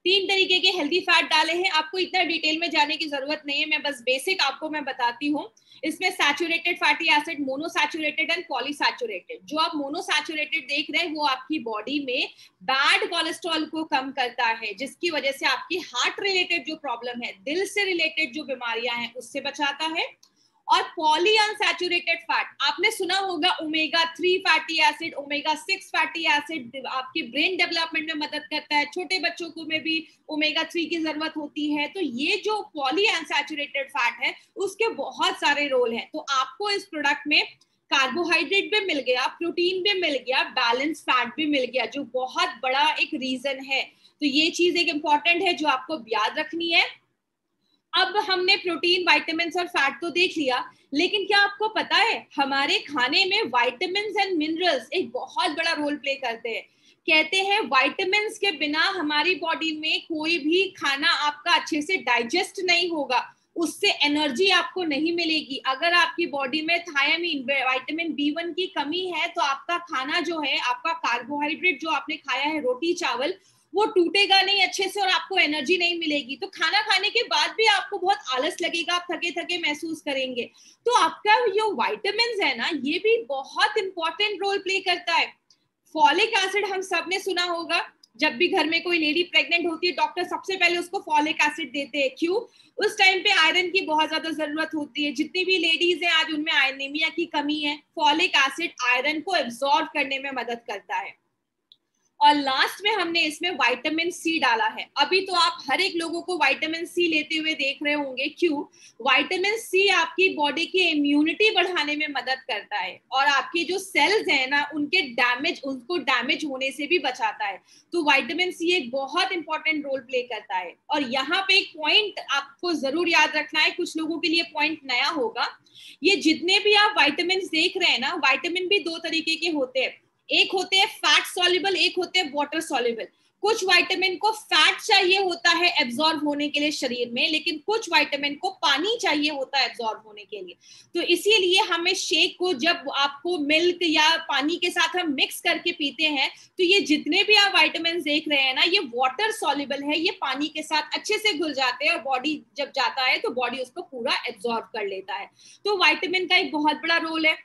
3 तरीके के हेल्दी फैट डाले हैं। आपको इतना डिटेल में जाने की जरूरत नहीं है, मैं बस बेसिक आपको मैं बताती हूँ। इसमें saturated fatty acid, monosaturated and polysaturated. जो आप मोनोसैचुरेटेड देख रहे हैं वो आपकी बॉडी में बैड कोलेस्ट्रॉल को कम करता है, जिसकी वजह से आपकी हार्ट रिलेटेड जो प्रॉब्लम है, दिल से रिलेटेड जो बीमारियां हैं, उससे बचाता है। और पॉली अनसैचुरेटेड फैट, आपने सुना होगा omega 3 fatty acid, omega 6 fatty acid आपके ब्रेन डेवलपमेंट में मदद करता है, छोटे बच्चों को में भी ओमेगा 3 की जरूरत होती है। तो ये जो पॉली अनसैचुरेटेड फैट है उसके बहुत सारे रोल हैं। तो आपको इस प्रोडक्ट में कार्बोहाइड्रेट भी मिल गया, प्रोटीन भी मिल गया, बैलेंस फैट भी मिल गया, जो बहुत बड़ा एक रीजन है। तो ये चीज एक इंपॉर्टेंट है जो आपको याद रखनी है। अब हमने प्रोटीन, विटामिन्स और फैट तो देख लिया, लेकिन क्या आपको पता है हमारे खाने में विटामिन्स एंड मिनरल्स एक बहुत बड़ा रोल प्ले करते हैं। कहते हैं विटामिन्स के बिना हमारी बॉडी में कोई भी खाना आपका अच्छे से डाइजेस्ट नहीं होगा, उससे एनर्जी आपको नहीं मिलेगी। अगर आपकी बॉडी में थायमीन, विटामिन B1 की कमी है, तो आपका खाना जो है, आपका कार्बोहाइड्रेट जो आपने खाया है, रोटी चावल, वो टूटेगा नहीं अच्छे से और आपको एनर्जी नहीं मिलेगी। तो खाना खाने के बाद भी आपको बहुत आलस लगेगा, आप थके थके महसूस करेंगे। तो आपका जो विटामिन्स है ना, ये भी बहुत इंपॉर्टेंट रोल प्ले करता है। फॉलिक एसिड हम सब ने सुना होगा, जब भी घर में कोई लेडी प्रेग्नेंट होती है, डॉक्टर सबसे पहले उसको फॉलिक एसिड देते हैं। क्यों? उस टाइम पे आयरन की बहुत ज्यादा जरूरत होती है। जितनी भी लेडीज हैं आज उनमें एनीमिया की कमी है, फॉलिक एसिड आयरन को एब्जॉर्ब करने में मदद करता है। और लास्ट में हमने इसमें विटामिन सी डाला है। अभी तो आप हर एक लोगों को विटामिन सी लेते हुए देख रहे होंगे। क्यों? विटामिन सी आपकी बॉडी की इम्यूनिटी बढ़ाने में मदद करता है, और आपके जो सेल्स हैं ना, उनको डैमेज होने से भी बचाता है। तो विटामिन सी एक बहुत इंपॉर्टेंट रोल प्ले करता है। और यहाँ पे एक पॉइंट आपको जरूर याद रखना है, कुछ लोगों के लिए पॉइंट नया होगा। ये जितने भी आप विटामिन देख रहे हैं ना, विटामिन भी 2 तरीके के होते हैं। एक होते हैं फैट सॉल्युबल, एक होते हैं वाटर सॉल्युबल। कुछ विटामिन को फैट चाहिए होता है एब्जॉर्ब होने के लिए शरीर में, लेकिन कुछ विटामिन को पानी चाहिए होता है एब्जॉर्ब होने के लिए। तो इसीलिए हमें शेक को, जब आपको मिल्क या पानी के साथ हम मिक्स करके पीते हैं, तो ये जितने भी आप विटामिन देख रहे हैं ना, ये वाटर सॉल्युबल है, ये पानी के साथ अच्छे से घुल जाते हैं, और बॉडी जब जाता है तो बॉडी उसको पूरा एब्जॉर्ब कर लेता है। तो विटामिन का एक बहुत बड़ा रोल है।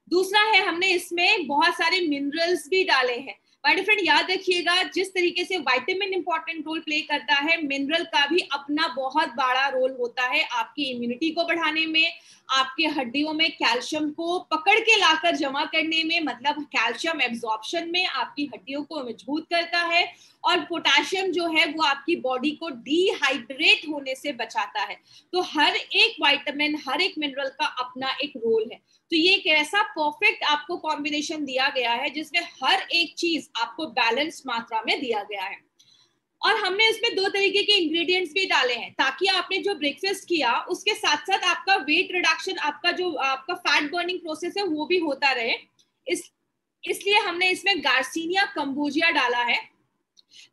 दूसरा है, हमने इसमें बहुत सारे मिनरल्स भी डाले हैं। माय फ्रेंड, याद रखिएगा, जिस तरीके से विटामिन इंपॉर्टेंट रोल प्ले करता है, मिनरल का भी अपना बहुत बड़ा रोल होता है आपकी इम्यूनिटी को बढ़ाने में, आपके हड्डियों में कैल्शियम को पकड़ के लाकर जमा करने में, मतलब कैल्शियम एब्जॉर्प्शन में आपकी हड्डियों को मजबूत करता है, और पोटेशियम जो है वो आपकी बॉडी को डिहाइड्रेट होने से बचाता है। तो हर एक विटामिन, हर एक मिनरल का अपना एक रोल है। तो ये एक ऐसा परफेक्ट आपको कॉम्बिनेशन दिया गया है जिसमें हर एक चीज आपको बैलेंस मात्रा में दिया गया है। और हमने इसमें 2 तरीके के इंग्रेडिएंट्स भी डाले हैं ताकि आपने जो ब्रेकफास्ट किया उसके साथ साथ आपका वेट रिडक्शन, आपका जो आपका फैट बर्निंग प्रोसेस है वो भी होता रहे। इसलिए हमने इसमें गार्सिनिया कंबोजिया डाला है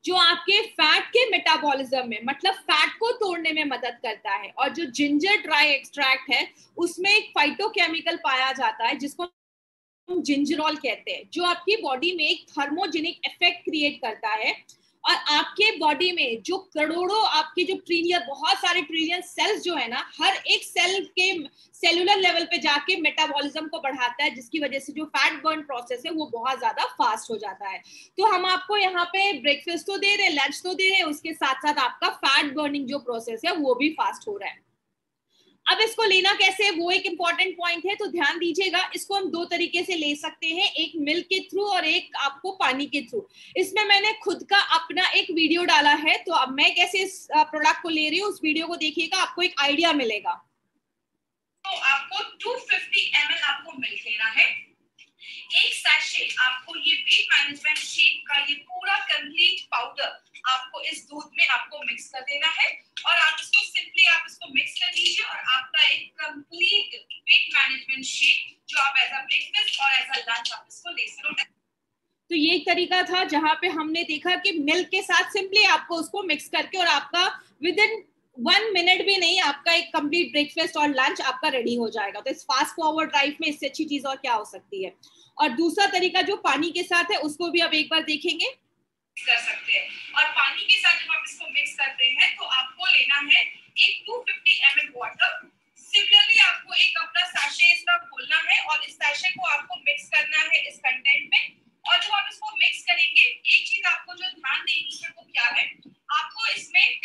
जो आपके फैट के मेटाबॉलिज्म में, मतलब फैट को तोड़ने में मदद करता है। और जो जिंजर ड्राई एक्सट्रैक्ट है उसमें एक फाइटोकेमिकल पाया जाता है जिसको हम जिंजरॉल कहते हैं, जो आपकी बॉडी में एक थर्मोजेनिक इफेक्ट क्रिएट करता है और आपके बॉडी में जो करोड़ों, आपके जो ट्रिलियन, बहुत सारे ट्रिलियन सेल्स जो है ना, हर एक सेल के सेलुलर लेवल पे जाके मेटाबॉलिज्म को बढ़ाता है, जिसकी वजह से जो फैट बर्न प्रोसेस है वो बहुत ज्यादा फास्ट हो जाता है। तो हम आपको यहाँ पे ब्रेकफास्ट तो दे रहे हैं, लंच तो दे रहे हैं, उसके साथ साथ आपका फैट बर्निंग जो प्रोसेस है वो भी फास्ट हो रहा है। अब इसको लेना कैसे, वो एक इंपॉर्टेंट पॉइंट है, तो ध्यान दीजिएगा। इसको हम 2 तरीके से ले सकते हैं, एक मिल्क के थ्रू और एक आपको पानी के थ्रू। इसमें मैंने खुद का अपना एक वीडियो डाला है, तो अब मैं कैसे इस प्रोडक्ट को ले रही हूँ उस वीडियो को देखिएगा, आपको एक आइडिया मिलेगा। तो आपको 250 ml आपको मिल्क लेना है, एक सैशे आपको ये वेट मैनेजमेंट शेक का ये पूरा कंप्लीट पाउडर आपको इस दूध में आपको मिक्स कर देना है, और आप इसको सिंपली आप इसको मिक्स कर दीजिए और आपका एक कंप्लीट वेट मैनेजमेंट शेक जो आप एज अ ब्रेकफास्ट और एज अ लंच आप इसको ले सकते हैं। तो ये एक तरीका था जहां पे हमने देखा कि मिल्क के साथ सिंपली आपको उसको मिक्स करके, और आपका विद इन 1 मिनट भी नहीं, आपका एक कंप्लीट ब्रेकफास्ट और लंच आपका रेडी हो जाएगा। तो इस फास्ट फॉरवर्ड लाइफ में इससे अच्छी चीज और क्या हो सकती है। और दूसरा तरीका जो पानी के साथ है उसको भी अब एक बार देखेंगे, कर सकते हैं। और पानी के साथ जब आप इसको मिक्स करते हैं तो आपको लेना है एक 250 ml वाटर। सिमिलरली आपको एक अपना सैशे इसका खोलना है और इस सैशे को आपको मिक्स करना है इस कंटेंट में। और जब आप इसको मिक्स करेंगे, एक चीज आपको जो ध्यान देनी है वो क्या है, आपको इसमें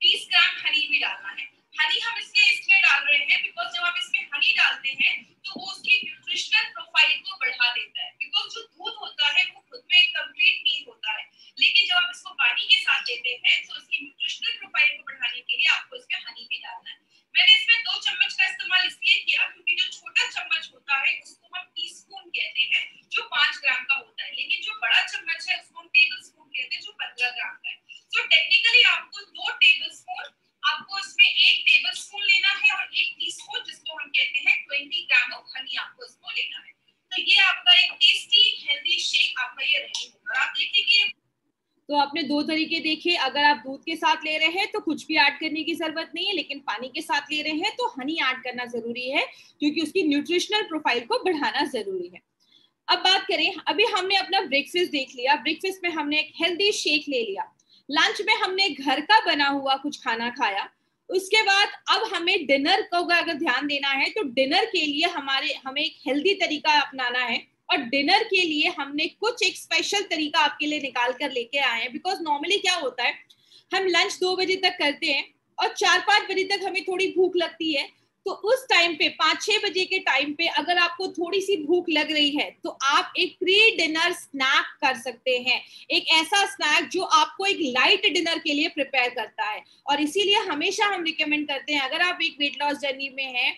20 ग्राम हनी भी डालना है। हनी हम इसलिए डाल रहे हैं बिकॉज जब आप इसमें हनी डालते हैं तो वो उसकी न्यूट्रिशनल प्रोफाइल को बढ़ा देता है, बिकॉज जो दूध होता है वो खुद में एक कंप्लीट मील होता है, लेकिन जब आप इसको पानी के साथ देते हैं तो उसकी न्यूट्रिशनल प्रोफाइल को बढ़ाने के लिए आपको इसमें हनी भी डालना है। मैंने इसमें 2 चम्मच का इस्तेमाल इसलिए किया क्योंकि जो छोटा चम्मच होता है उसको हम टीस्पून कहते हैं जो 5 ग्राम का होता है, लेकिन जो बड़ा चम्मच है उसको हम टेबल स्पून कहते हैं जो 15 ग्राम का है। तो टेक्निकली आपको 2 टेबल स्पून, आपको इसमें 1 टेबल स्पून लेना है और 1 टीस्पून जिसको हम कहते हैं 20 ग्राम ऑफ हनी आपको इसको लेना है। तो ये आपका एक टेस्टी हेल्दी शेक आपका ये रेडी होगा। आप देखिए तो आपने 2 तरीके देखे। अगर आप दूध के साथ ले रहे हैं तो कुछ भी ऐड करने की जरूरत नहीं है, लेकिन पानी के साथ ले रहे हैं तो हनी ऐड करना जरूरी है क्योंकि उसकी न्यूट्रिशनल प्रोफाइल को बढ़ाना जरूरी है। अब बात करें, अभी हमने अपना ब्रेकफास्ट देख लिया, ब्रेकफास्ट में हमने एक हेल्दी शेक ले लिया, लंच में हमने घर का बना हुआ कुछ खाना खाया, उसके बाद अब हमें डिनर को अगर ध्यान देना है तो डिनर के लिए हमें एक हेल्दी तरीका अपनाना है, और डिनर के लिए हमने कुछ एक स्पेशल तरीका आपके लिए निकाल कर लेके आए हैं। बिकॉज नॉर्मली क्या होता है, हम लंच 2 बजे तक करते हैं और 4-5 बजे तक हमें थोड़ी भूख लगती है, तो उस टाइम पे 5-6 बजे के टाइम पे अगर आपको थोड़ी सी भूख लग रही है तो आप एक प्री डिनर स्नैक कर सकते हैं, एक ऐसा स्नैक जो आपको एक लाइट डिनर के लिए प्रिपेयर करता है। और इसीलिए हमेशा हम रिकमेंड करते हैं, अगर आप एक वेट लॉस जर्नी में हैं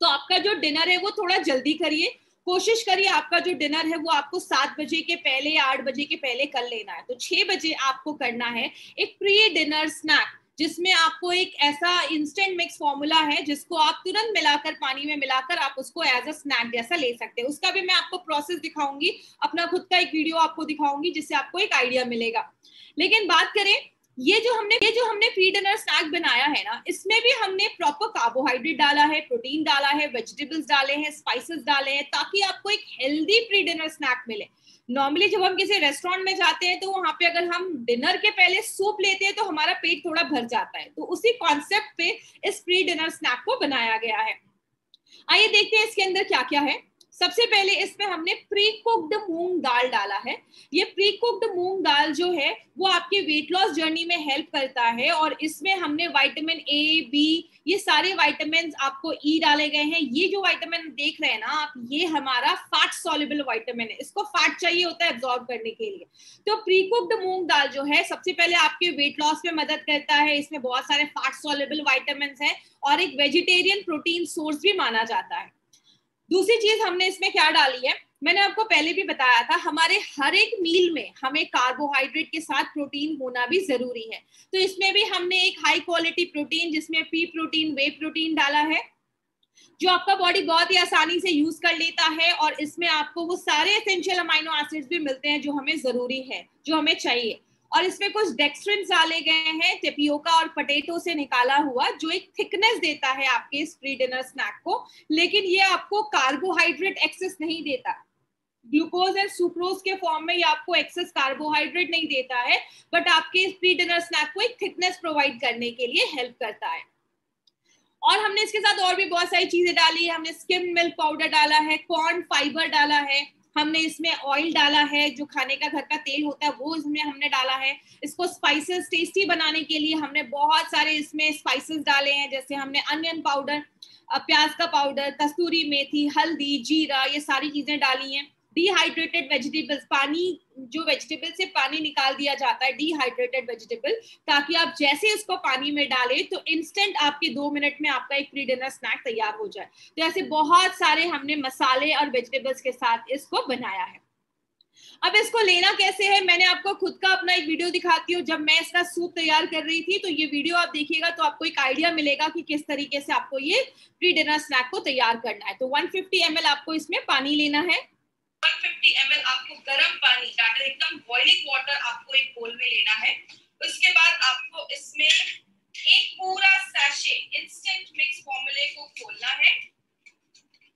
तो आपका जो डिनर है वो थोड़ा जल्दी करिए, कोशिश करिए आपका जो डिनर है वो आपको 7 बजे के पहले या 8 बजे के पहले कर लेना है। तो 6 बजे आपको करना है एक प्री डिनर स्नैक, जिसमें आपको एक ऐसा इंस्टेंट मिक्स फॉर्मूला है जिसको आप तुरंत मिलाकर, पानी में मिलाकर आप उसको एज अ स्नैक जैसा ले सकते हैं। उसका भी मैं आपको प्रोसेस दिखाऊंगी, अपना खुद का एक वीडियो आपको दिखाऊंगी जिससे आपको एक आइडिया मिलेगा। लेकिन बात करें, ये जो हमने प्री डिनर स्नैक बनाया है ना, इसमें भी हमने प्रॉपर कार्बोहाइड्रेट डाला है, प्रोटीन डाला है, वेजिटेबल्स डाले हैं, स्पाइसेस डाले हैं, ताकि आपको एक हेल्दी प्री डिनर स्नैक मिले। नॉर्मली जब हम किसी रेस्टोरेंट में जाते हैं तो वहां पे अगर हम डिनर के पहले सूप लेते हैं तो हमारा पेट थोड़ा भर जाता है, तो उसी कॉन्सेप्ट पे इस प्री डिनर स्नैक को बनाया गया है। आइए देखते हैं इसके अंदर क्या क्या है। सबसे पहले इसमें हमने प्री कुक्ड मूंग दाल डाला है। ये प्री कुक्ड मूंग दाल जो है वो आपके वेट लॉस जर्नी में हेल्प करता है, और इसमें हमने विटामिन ए, बी, ये सारे विटामिन आपको ई डाले गए हैं। ये जो विटामिन देख रहे हैं ना आप, ये हमारा फैट सॉल्युबल विटामिन है, इसको फैट चाहिए होता है एब्जॉर्ब करने के लिए। तो प्री कुक्ड मूंग दाल जो है सबसे पहले आपके वेट लॉस में मदद करता है, इसमें बहुत सारे फैट सॉल्युबल विटामिन है और एक वेजिटेरियन प्रोटीन सोर्स भी माना जाता है। दूसरी चीज हमने इसमें क्या डाली है, मैंने आपको पहले भी बताया था, हमारे हर एक मील में हमें कार्बोहाइड्रेट के साथ प्रोटीन होना भी जरूरी है। तो इसमें भी हमने एक हाई क्वालिटी प्रोटीन जिसमें पी प्रोटीन, वे प्रोटीन डाला है, जो आपका बॉडी बहुत ही आसानी से यूज कर लेता है, और इसमें आपको वो सारे एसेंशियल अमाइनो एसिड्स भी मिलते हैं जो हमें जरूरी है, जो हमें चाहिए। और इसमें कुछ डेक्स्ट्रिन्स डाले गए हैं टेपियोका और पोटैटो से निकाला हुआ, जो एक थिकनेस देता है आपके इस प्री डिनर स्नैक को, लेकिन ये आपको कार्बोहाइड्रेट एक्सेस नहीं देता। ग्लूकोज एंड सुक्रोज के फॉर्म में ये आपको एक्सेस कार्बोहाइड्रेट नहीं देता है, बट आपके इस प्री डिनर स्नैक को एक थिकनेस प्रोवाइड करने के लिए हेल्प करता है। और हमने इसके साथ और भी बहुत सारी चीजें डाली है, हमने स्किम मिल्क पाउडर डाला है, कॉर्न फाइबर डाला है, हमने इसमें ऑयल डाला है, जो खाने का घर का तेल होता है वो इसमें हमने डाला है। इसको स्पाइसेस टेस्टी बनाने के लिए हमने बहुत सारे इसमें स्पाइसेस डाले हैं, जैसे हमने अनियन पाउडर, प्याज का पाउडर, कस्तूरी मेथी, हल्दी, जीरा, ये सारी चीजें डाली हैं। डिहाइड्रेटेड वेजिटेबल्स, पानी, जो वेजिटेबल से पानी निकाल दिया जाता है, डिहाइड्रेटेड वेजिटेबल, ताकि आप जैसे इसको पानी में डालें तो इंस्टेंट आपके 2 मिनट में आपका एक प्री डिनर स्नैक तैयार हो जाए। तो ऐसे बहुत सारे हमने मसाले और वेजिटेबल्स के साथ इसको बनाया है। अब इसको लेना कैसे है, मैंने आपको खुद का अपना एक वीडियो दिखाती हूँ, जब मैं इसका सूप तैयार कर रही थी, तो ये वीडियो आप देखिएगा तो आपको एक आइडिया मिलेगा कि किस तरीके से आपको ये प्री डिनर स्नैक को तैयार करना है। तो 150 ml आपको इसमें पानी लेना है। 150 ml आपको गर्म पानी, एकदम बॉइलिंग वाटर आपको एक बोल में लेना है। उसके बाद आपको इसमें एक पूरा सैशे इंस्टेंट मिक्स फॉर्मूले को खोलना है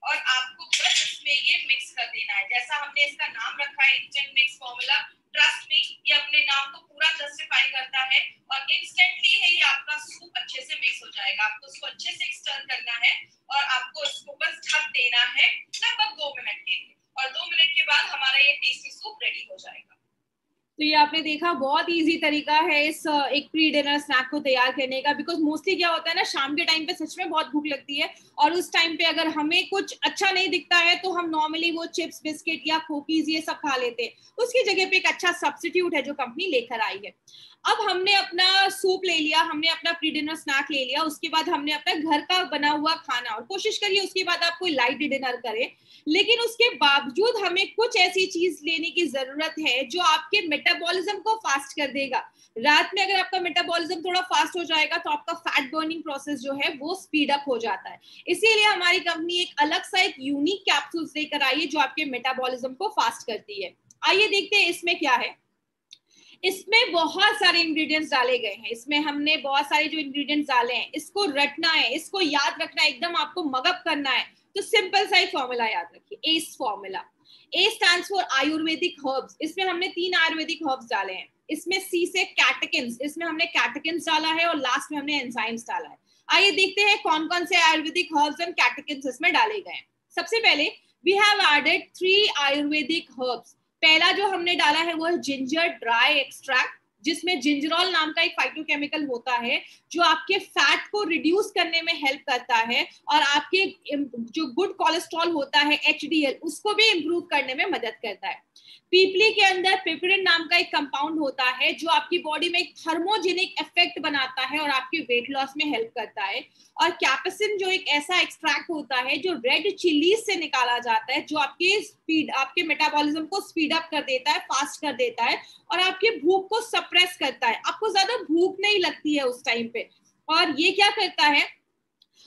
और आपको बस इसमें ये मिक्स कर देना है। जैसा हमने इसका नाम रखा है instant mix formula, trust me ये अपने नाम को पूरा जस्टिफाई करता है, और इंस्टेंटली है ये आपका सूप अच्छे से मिक्स हो जाएगा। आपको इसको अच्छे से स्टर करना है और आपको इसको बस ढक देना है लगभग 2 मिनट के लिए, और 2 मिनट के बाद हमारा ये टेस्टी सूप रेडी हो जाएगा। तो ये आपने देखा बहुत इजी तरीका है इस एक प्री डिनर स्नैक को तैयार करने का, बिकॉज मोस्टली क्या होता है ना, शाम के टाइम पे सच में बहुत भूख लगती है, और उस टाइम पे अगर हमें कुछ अच्छा नहीं दिखता है तो हम नॉर्मली वो चिप्स, बिस्किट या कुकीज ये सब खा लेते हैं। उसकी जगह पे एक अच्छा सब्स्टिट्यूट है जो कंपनी लेकर आई है। अब हमने अपना सूप ले लिया, हमने अपना प्री डिनर स्नैक ले लिया, उसके बाद हमने अपना घर का बना हुआ खाना, और कोशिश करिए उसके बाद आप कोई लाइट डिनर करें, लेकिन उसके बावजूद हमें कुछ ऐसी चीज लेने की जरूरत है जो आपके मेटाबॉलिज्म को फास्ट कर देगा। रात में अगर आपका मेटाबॉलिज्म थोड़ा फास्ट हो जाएगा तो आपका फैट बर्निंग प्रोसेस जो है वो स्पीड अप हो जाता है। इसीलिए हमारी कंपनी एक अलग सा एक यूनिक कैप्सूल्स लेकर आई है जो आपके मेटाबॉलिज्म को फास्ट करती है। आइए देखते हैं इसमें क्या है। इसमें बहुत सारे इंग्रेडिएंट्स डाले गए हैं, इसमें हमने बहुत सारे जो इंग्रेडिएंट्स डाले हैं, इसको रटना है, इसको याद रखना है, एकदम आपको मगअप करना है। तो सिंपल सा एक फॉर्मूला याद रखिए, S formula. A stands for Ayurvedic herbs, इसमें हमने 3 आयुर्वेदिक हर्ब्स डाले हैं। इसमें सी से कैटेकिन्स, इसमें हमने कैटेकिन्स डाला है, और लास्ट में हमने एंजाइम्स डाला है। आइए देखते हैं कौन कौन से आयुर्वेदिक हर्ब्स एंड कैटेकिन्स इसमें डाले गए हैं। सबसे पहले we have added 3 Ayurvedic herbs. पहला जो हमने डाला है वो है जिंजर ड्राई एक्सट्रैक्ट, जिसमें जिंजरॉल नाम का एक फाइटोकेमिकल होता है जो आपके फैट को रिड्यूस करने में हेल्प करता है, और आपके जो गुड कोलेस्ट्रॉल होता है एचडीएल, उसको भी इंप्रूव करने में मदद करता है। पीपली के अंदर पिपरिन नाम का एक कंपाउंड होता है जो आपकी बॉडी में एक थर्मोजेनिक इफेक्ट बनाता है और आपके वेट लॉस में हेल्प करता है। और कैप्सिन जो एक ऐसा एक्सट्रैक्ट होता है जो रेड चिलीज से निकाला जाता है, जो आपके मेटाबॉलिज्म को स्पीड अप कर देता है, फास्ट कर देता है, और आपकी भूख को सप्रेस करता है। आपको ज्यादा भूख नहीं लगती है उस टाइम पे। और ये क्या करता है,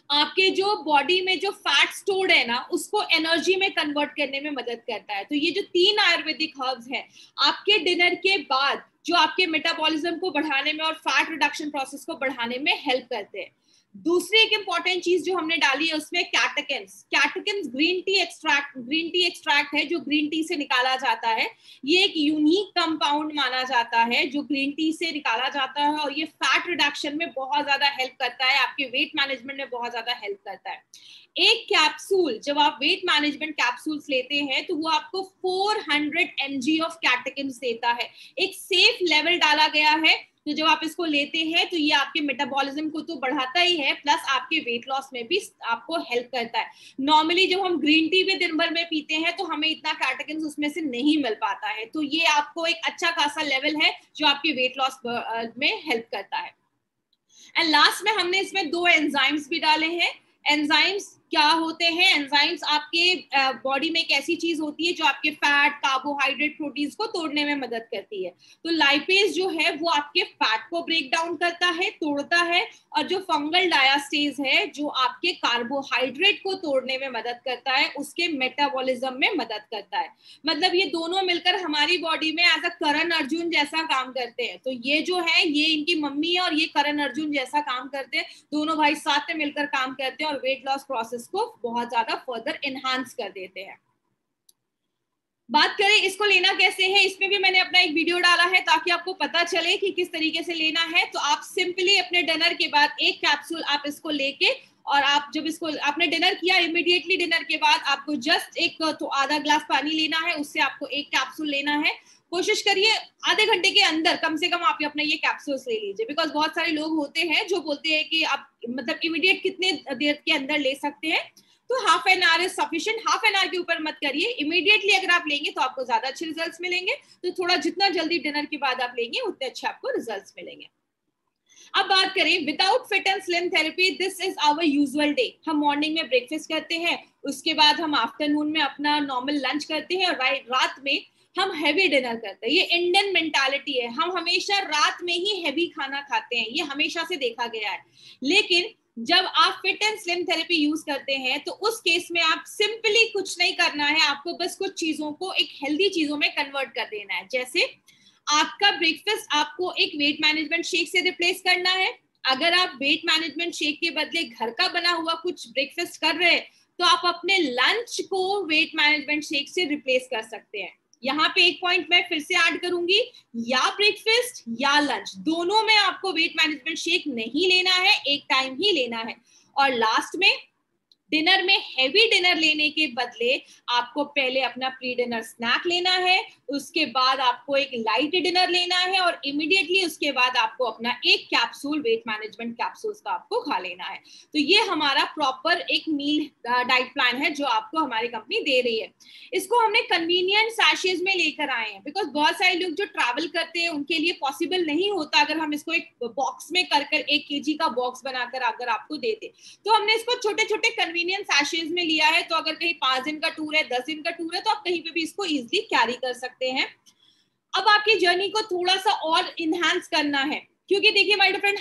आपके जो बॉडी में जो फैट स्टोर्ड है ना, उसको एनर्जी में कन्वर्ट करने में मदद करता है। तो ये जो 3 आयुर्वेदिक हर्ब्स हैं, आपके डिनर के बाद जो आपके मेटाबॉलिज्म को बढ़ाने में और फैट रिडक्शन प्रोसेस को बढ़ाने में हेल्प करते हैं। दूसरी एक इंपॉर्टेंट चीज जो हमने डाली है उसमें कैटेकिन्स ग्रीन टी एक्सट्रैक्ट है जो ग्रीन टी से निकाला जाता है। ये एक यूनिक कंपाउंड माना जाता है जो ग्रीन टी से निकाला जाता है और ये फैट रिडक्शन में बहुत ज्यादा हेल्प करता है, आपके वेट मैनेजमेंट में बहुत ज्यादा हेल्प करता है। एक कैप्सूल, जब आप वेट मैनेजमेंट कैप्सूल्स लेते हैं तो वो आपको 400 mg ऑफ कैटेकिन्स देता है। एक सेफ लेवल डाला गया है, तो जब आप इसको लेते हैं तो ये आपके मेटाबॉलिज्म को तो बढ़ाता ही है, प्लस आपके वेट लॉस में भी आपको हेल्प करता है। नॉर्मली जब हम ग्रीन टी भी दिन भर में पीते हैं तो हमें इतना कैटेकिन्स उसमें से नहीं मिल पाता है, तो ये आपको एक अच्छा खासा लेवल है जो आपके वेट लॉस में हेल्प करता है। एंड लास्ट में हमने इसमें 2 एंजाइम्स भी डाले हैं। एंजाइम्स क्या होते हैं? एंजाइम्स आपके बॉडी में एक ऐसी चीज होती है जो आपके फैट, कार्बोहाइड्रेट, प्रोटीन्स को तोड़ने में मदद करती है। तो लाइपेज जो है वो आपके फैट को ब्रेक डाउन करता है, तोड़ता है, और जो फंगल डायास्टेज है जो आपके कार्बोहाइड्रेट को तोड़ने में मदद करता है, उसके मेटाबॉलिज्म में मदद करता है। मतलब ये दोनों मिलकर हमारी बॉडी में एज अ करण अर्जुन जैसा काम करते हैं। तो ये जो है ये इनकी मम्मी है और ये करण अर्जुन जैसा काम करते हैं, दोनों भाई साथ में मिलकर काम करते हैं और वेट लॉस प्रोसेस को बहुत ज्यादा फर्दर एनहांस कर देते हैं। बात करें इसको लेना कैसे है, इसमें भी मैंने अपना एक वीडियो डाला है ताकि आपको पता चले कि किस तरीके से लेना है। तो आप सिंपली अपने डिनर के बाद एक कैप्सूल आप इसको लेके, और आप जब इसको आपने डिनर किया, इमीडिएटली डिनर के बाद आपको जस्ट एक तो आधा ग्लास पानी लेना है, उससे आपको एक कैप्सूल लेना है। कोशिश करिए आधे घंटे के अंदर कम से कम आप अपना ये कैप्सूल्स ले लीजिए, बिकॉज बहुत सारे लोग होते हैं जो बोलते हैं कि आप मतलब इमीडिएट कितने देर के अंदर ले सकते हैं। तो half an hour is sufficient, half an hour के ऊपर मत करिए। इमीडिएटली अगर आप लेंगे तो आपको ज्यादा अच्छे रिजल्ट्स मिलेंगे, तो थोड़ा जितना जल्दी डिनर के बाद आप लेंगे उतने अच्छे आपको रिजल्ट्स मिलेंगे। अब बात करें without fit and slim therapy, this is our usual day. हम मॉर्निंग में ब्रेकफास्ट करते हैं, उसके बाद हम आफ्टरनून में अपना नॉर्मल लंच करते हैं, और रात में हम हैवी डिनर करते हैं। ये इंडियन मेंटालिटी है, हम हमेशा रात में ही हैवी खाना खाते हैं, ये हमेशा से देखा गया है। लेकिन जब आप fit and slim therapy use करते हैं तो उस केस में आप सिंपली कुछ नहीं करना है, आपको बस कुछ चीजों को एक हेल्दी चीजों में कन्वर्ट कर देना है। जैसे आपका ब्रेकफास्ट आपको एक वेट मैनेजमेंट शेक से रिप्लेस करना है। अगर आप वेट मैनेजमेंट शेक के बदले घर का बना हुआ कुछ ब्रेकफास्ट कर रहे हैं तो आप अपने लंच को वेट मैनेजमेंट शेक से रिप्लेस कर सकते हैं। यहाँ पे एक पॉइंट मैं फिर से ऐड करूंगी, या ब्रेकफास्ट या लंच दोनों में आपको वेट मैनेजमेंट शेक नहीं लेना है, एक टाइम ही लेना है। और लास्ट में डिनर में हैवी डिनर लेने के बदले आपको पहले अपना प्री डिनर स्नैक लेना है, उसके बाद आपको एक लाइट डिनर लेना है, और इमीडिएटली उसके बाद आपको अपना एक कैप्सूल वेट मैनेजमेंट कैप्सूल्स का आपको खा लेना है। तो ये हमारा प्रॉपर एक मील डाइट प्लान है जो आपको हमारी कंपनी दे रही है। इसको हमने कन्वीनियंट सैशेज में लेकर आए हैं, बिकॉज बहुत सारे लोग जो ट्रैवल करते हैं उनके लिए पॉसिबल नहीं होता अगर हम इसको एक बॉक्स में कर 1 kg का बॉक्स बनाकर अगर आपको देते, तो हमने इसको छोटे छोटे कन्वीनियंट सैशेज में लिया है। तो अगर कहीं 5 दिन का टूर है, 10 दिन का टूर है, तो आप कहीं पे भी इसको इजिली कैरी कर सकते हैं। अब आपकी जर्नी को थोड़ा सा और इनहैंस करना है, क्योंकि देखिए माय डियर फ्रेंड,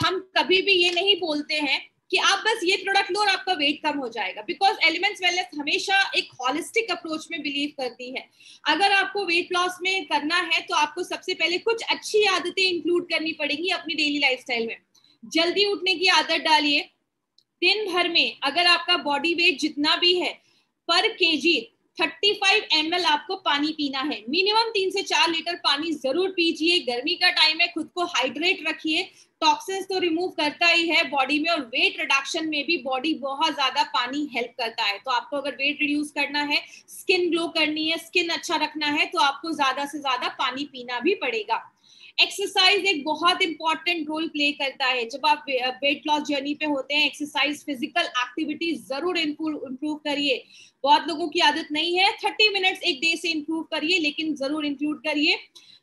हम कभी भी ये नहीं बोलते हैं कि आप बस ये प्रोडक्ट लो और आपका वेट कम हो जाएगा, बिकॉज एलिमेंट्स वेलनेस हमेशा एक हॉलिस्टिक अप्रोच में बिलीव करती है। अगर आपको वेट लॉस में करना है तो आपको सबसे पहले कुछ अच्छी आदतें इंक्लूड करनी पड़ेंगी अपनी डेली लाइफस्टाइल में। जल्दी उठने की आदत डालिए। दिन भर में अगर आपका बॉडी वेट जितना भी है, पर केजी 35 ml आपको पानी पीना है। मिनिमम 3 से 4 लीटर पानी जरूर पीजिए। गर्मी का टाइम है, खुद को हाइड्रेट रखिए। टॉक्सिन्स तो रिमूव करता ही है बॉडी में, और वेट रिडक्शन में भी बॉडी बहुत ज्यादा पानी हेल्प करता है। तो आपको अगर वेट रिड्यूस करना है, स्किन ग्लो करनी है, स्किन अच्छा रखना है, तो आपको ज्यादा से ज्यादा पानी पीना भी पड़ेगा। एक्सरसाइज एक बहुत इंपॉर्टेंट रोल प्ले करता है। जब आप वेट लॉस जर्नी पे होते हैं, एक्सरसाइज, फिजिकल एक्टिविटी जरूर इंप्रूव करिए। बहुत लोगों की आदत नहीं है, 30 मिनट्स एक डे से इंप्रूव करिए, लेकिन जरूर इंक्लूड करिए।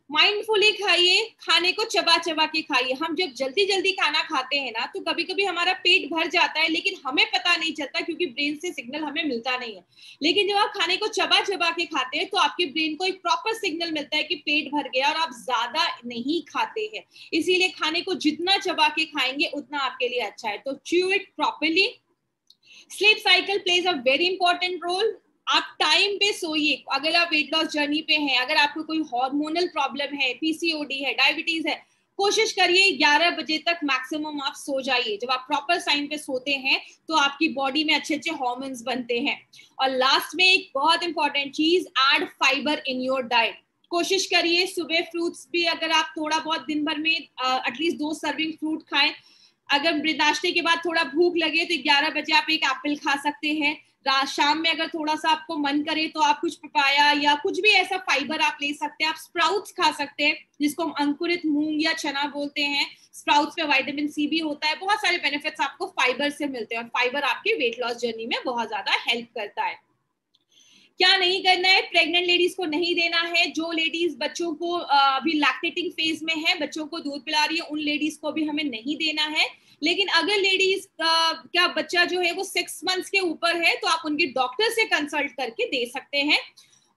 माइंडफुली खाइए, खाने को चबा चबा के खाइए। हम जब जल्दी जल्दी खाना खाते हैं ना, तो कभी कभी हमारा पेट भर जाता है, लेकिन हमें पता नहीं चलता क्योंकि ब्रेन से सिग्नल हमें मिलता नहीं है। लेकिन जब आप खाने को चबा चबा के खाते हैं तो आपके ब्रेन को एक प्रॉपर सिग्नल मिलता है कि पेट भर गया, और आप ज्यादा नहीं खाते हैं। इसीलिए खाने को जितना चबा के खाएंगे उतना आपके लिए अच्छा है। तो chew it properly. Sleep cycle plays a very important role. आप टाइम पे सोइए। अगर आप वेट लॉस जर्नी पे हैं, अगर आपको कोई हार्मोनल प्रॉब्लम है, पीसीओडी है, डायबिटीज है, कोशिश करिए 11 बजे तक मैक्सिमम आप सो जाइए। जब आप प्रॉपर टाइम पे सोते हैं तो आपकी बॉडी में अच्छे अच्छे हार्मोन्स बनते हैं। और लास्ट में एक बहुत इंपॉर्टेंट चीज, add fibre in your diet. कोशिश करिए सुबह फ्रूट्स भी, अगर आप थोड़ा बहुत दिन भर में एटलीस्ट 2 सर्विंग फ्रूट खाएं। अगर नाश्ते के बाद थोड़ा भूख लगे तो 11 बजे आप एक एप्पल खा सकते हैं। शाम में अगर थोड़ा सा आपको मन करे तो आप कुछ पपाया या कुछ भी ऐसा फाइबर आप ले सकते हैं। आप स्प्राउट्स खा सकते हैं, जिसको हम अंकुरित मूंग या चना बोलते हैं। स्प्राउट्स में विटामिन सी भी होता है। बहुत सारे बेनिफिट्स आपको फाइबर से मिलते हैं और फाइबर आपके वेट लॉस जर्नी में बहुत ज्यादा हेल्प करता है। क्या नहीं करना है, प्रेग्नेंट लेडीज को नहीं देना है। जो लेडीज बच्चों को अभी लैक्टेटिंग फेज में है, बच्चों को दूध पिला रही है, उन लेडीज को भी हमें नहीं देना है। लेकिन अगर लेडीज का बच्चा जो है वो 6 मंथ्स के ऊपर है तो आप उनके डॉक्टर से कंसल्ट करके दे सकते हैं।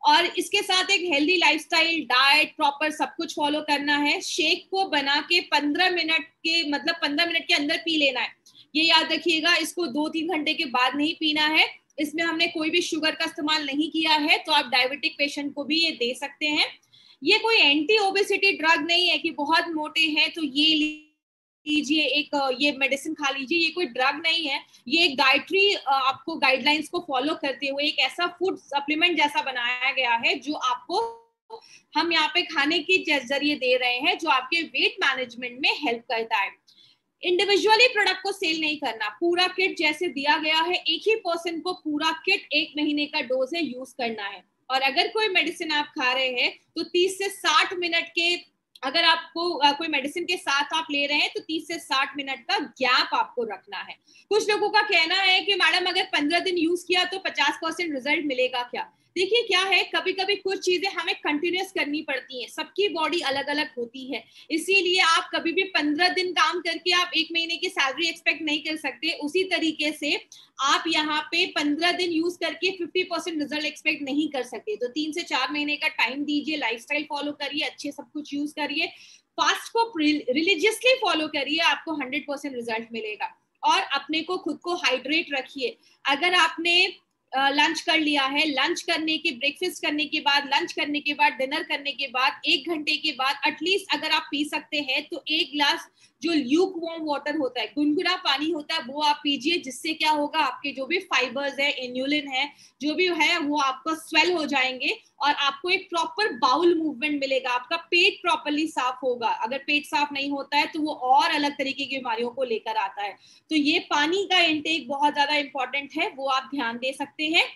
और इसके साथ एक हेल्दी लाइफस्टाइल, डाइट प्रॉपर सब कुछ फॉलो करना है। शेक को बना के 15 मिनट के अंदर पी लेना है। ये याद रखिएगा, इसको 2-3 घंटे के बाद नहीं पीना है। इसमें हमने कोई भी शुगर का इस्तेमाल नहीं किया है, तो आप डायबिटिक पेशेंट को भी ये दे सकते हैं। ये कोई एंटी ओबेसिटी ड्रग नहीं है कि बहुत मोटे हैं तो ये लीजिए, एक ये मेडिसिन खा लीजिए। ये कोई ड्रग नहीं है, ये एक डाइटरी आपको गाइडलाइंस को फॉलो करते हुए एक ऐसा फूड सप्लीमेंट जैसा बनाया गया है जो आपको हम यहाँ पे खाने के जरिए दे रहे हैं, जो आपके वेट मैनेजमेंट में हेल्प करता है। इंडिविजुअली प्रोडक्ट को सेल नहीं करना, पूरा किट जैसे दिया गया है, एक ही पर्सन को पूरा किट 1 महीने का डोज है यूज करना है। और अगर कोई मेडिसिन आप खा रहे हैं तो 30 से 60 मिनट के, अगर आपको कोई मेडिसिन के साथ आप ले रहे हैं तो 30 से 60 मिनट का गैप आपको रखना है। कुछ लोगों का कहना है कि मैडम अगर 15 दिन यूज किया तो 50% रिजल्ट मिलेगा क्या? देखिए क्या है, कभी कभी कुछ चीजें हमें कंटिन्यूस करनी पड़ती हैं, सबकी बॉडी अलग अलग होती है। इसीलिए आप कभी भी 15 दिन काम करके आप 1 महीने की सैलरी एक्सपेक्ट नहीं कर सकते। उसी तरीके से आप यहाँ पे 15 दिन यूज करके 50% रिजल्ट एक्सपेक्ट नहीं कर सकते। तो 3 से 4 महीने का टाइम दीजिए, लाइफस्टाइल फॉलो करिए, अच्छे सब कुछ यूज करिए, फास्ट को रिलीजियसली फॉलो करिए, आपको 100% रिजल्ट मिलेगा। और अपने को खुद को हाइड्रेट रखिए। अगर आपने लंच कर लिया है, लंच करने के, ब्रेकफास्ट करने के बाद, लंच करने के बाद, डिनर करने के बाद 1 घंटे के बाद एटलीस्ट अगर आप पी सकते हैं तो 1 ग्लास जो ल्यूक वार्म वाटर होता है, गुनगुना पानी होता है, वो आप पीजिए। जिससे क्या होगा, आपके जो भी फाइबर्स है, इन्यूलिन है, जो भी है, वो आपको स्वेल हो जाएंगे और आपको एक प्रॉपर बाउल मूवमेंट मिलेगा। आपका पेट प्रॉपरली साफ होगा। अगर पेट साफ नहीं होता है तो वो और अलग तरीके की बीमारियों को लेकर आता है। तो ये पानी का इंटेक बहुत ज्यादा इंपॉर्टेंट है, वो आप ध्यान दे सकते हैं।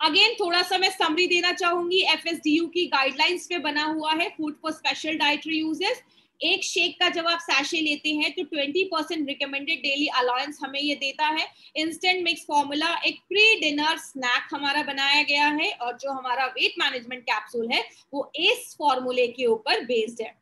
अगेन थोड़ा सा मैं समरी देना चाहूंगी, FSDU की गाइडलाइंस पे बना हुआ है, food for special dietary uses. एक शेक का जब आप सैशे लेते हैं तो 20% रिकमेंडेड डेली अलाउंस हमें ये देता है। इंस्टेंट मिक्स फॉर्मूला एक प्री डिनर स्नैक हमारा बनाया गया है, और जो हमारा वेट मैनेजमेंट कैप्सूल है वो इस फॉर्मूले के ऊपर बेस्ड है।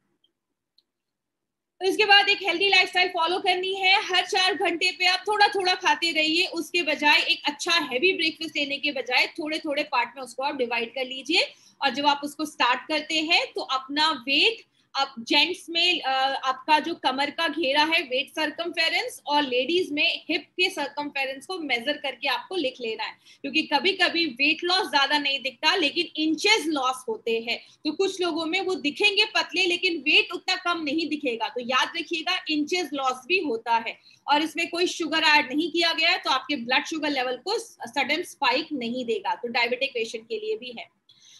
तो इसके बाद एक हेल्दी लाइफस्टाइल फॉलो करनी है। हर 4 घंटे पे आप थोड़ा थोड़ा खाते रहिए, उसके बजाय एक अच्छा हैवी ब्रेकफास्ट लेने के बजाय थोड़े थोड़े पार्ट में उसको आप डिवाइड कर लीजिए। और जब आप उसको स्टार्ट करते हैं तो अपना वेट, अब जेंट्स में आपका जो कमर का घेरा है वेट सर्कमफेरेंस, और लेडीज में हिप के सर्कमफेरेंस को मेजर करके आपको लिख लेना है। क्योंकि कभी कभी वेट लॉस ज्यादा नहीं दिखता लेकिन इंचेस लॉस होते हैं। तो कुछ लोगों में वो दिखेंगे पतले लेकिन वेट उतना कम नहीं दिखेगा। तो याद रखिएगा, इंचेस लॉस भी होता है। और इसमें कोई शुगर ऐड नहीं किया गया है, तो आपके ब्लड शुगर लेवल को सडन स्पाइक नहीं देगा। तो डायबिटिक पेशेंट के लिए भी है।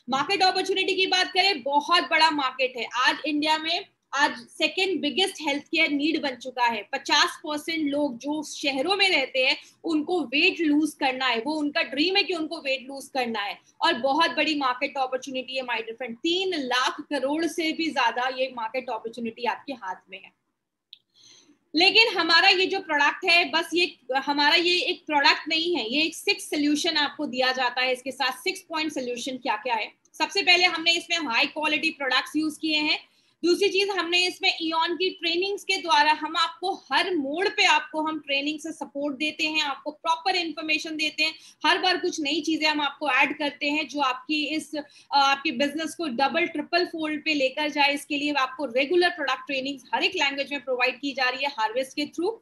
मार्केट अपॉर्चुनिटी की बात करें, बहुत बड़ा मार्केट है। आज इंडिया में आज second biggest health care need बन चुका है। 50% लोग जो शहरों में रहते हैं उनको वेट लूज करना है, वो उनका ड्रीम है कि उनको वेट लूज करना है। और बहुत बड़ी मार्केट अपॉर्चुनिटी है my dear friend, 3 lakh crore से भी ज्यादा ये मार्केट अपॉर्चुनिटी आपके हाथ में है। लेकिन हमारा ये जो प्रोडक्ट है, बस ये हमारा ये एक प्रोडक्ट नहीं है, ये एक 6 सोल्यूशन आपको दिया जाता है। इसके साथ 6 पॉइंट सोल्यूशन क्या क्या है। सबसे पहले हमने इसमें हाई क्वालिटी प्रोडक्ट्स यूज किए हैं। दूसरी चीज, हमने इसमें इयॉन की ट्रेनिंग्स के द्वारा हम आपको हर मोड पे आपको हम ट्रेनिंग से सपोर्ट देते हैं, आपको प्रॉपर इंफॉर्मेशन देते हैं। हर बार कुछ नई चीजें हम आपको ऐड करते हैं जो आपकी इस आपकी बिजनेस को डबल ट्रिपल फोल्ड पे लेकर जाए। इसके लिए आपको रेगुलर प्रोडक्ट ट्रेनिंग हर एक लैंग्वेज में प्रोवाइड की जा रही है हार्वेस्ट के थ्रू।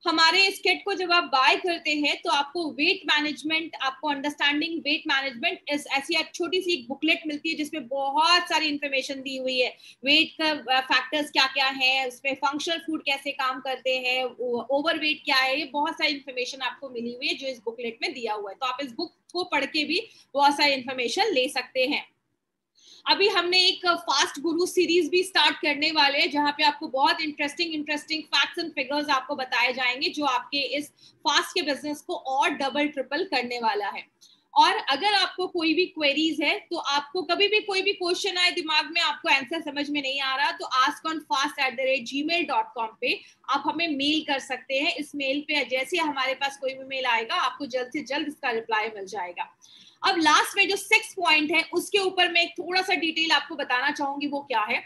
हमारे इस किट को जब आप बाय करते हैं तो आपको वेट मैनेजमेंट, आपको अंडरस्टैंडिंग वेट मैनेजमेंट इस ऐसी एक छोटी सी एक बुकलेट मिलती है जिसमें बहुत सारी इंफॉर्मेशन दी हुई है। वेट का फैक्टर्स क्या क्या है, उसमें फंक्शनल फूड कैसे काम करते हैं, ओवरवेट क्या है, ये बहुत सारी इंफॉर्मेशन आपको मिली हुई है जो इस बुकलेट में दिया हुआ है। तो आप इस बुक को पढ़ के भी बहुत सारी इंफॉर्मेशन ले सकते हैं। अभी हमने एक फास्ट गुरु सीरीज भी स्टार्ट करने वाले हैं जहां पे आपको बहुत इंटरेस्टिंग फैक्ट्स एंड फिगर्स आपको बताए जाएंगे जो आपके इस फास्ट के बिजनेस को और डबल ट्रिपल करने वाला है। और अगर आपको कोई भी क्वेरीज है तो आपको कभी भी कोई भी क्वेश्चन आए दिमाग में, आपको आंसर समझ में नहीं आ रहा, तो askonfast@gmail.com पे आप हमें मेल कर सकते हैं। इस मेल पे जैसे हमारे पास कोई भी मेल आएगा आपको जल्द से जल्द इसका रिप्लाई मिल जाएगा। अब लास्ट में जो 6 पॉइंट है उसके ऊपर मैं थोड़ा सा डिटेल आपको बताना चाहूंगी। वो क्या है,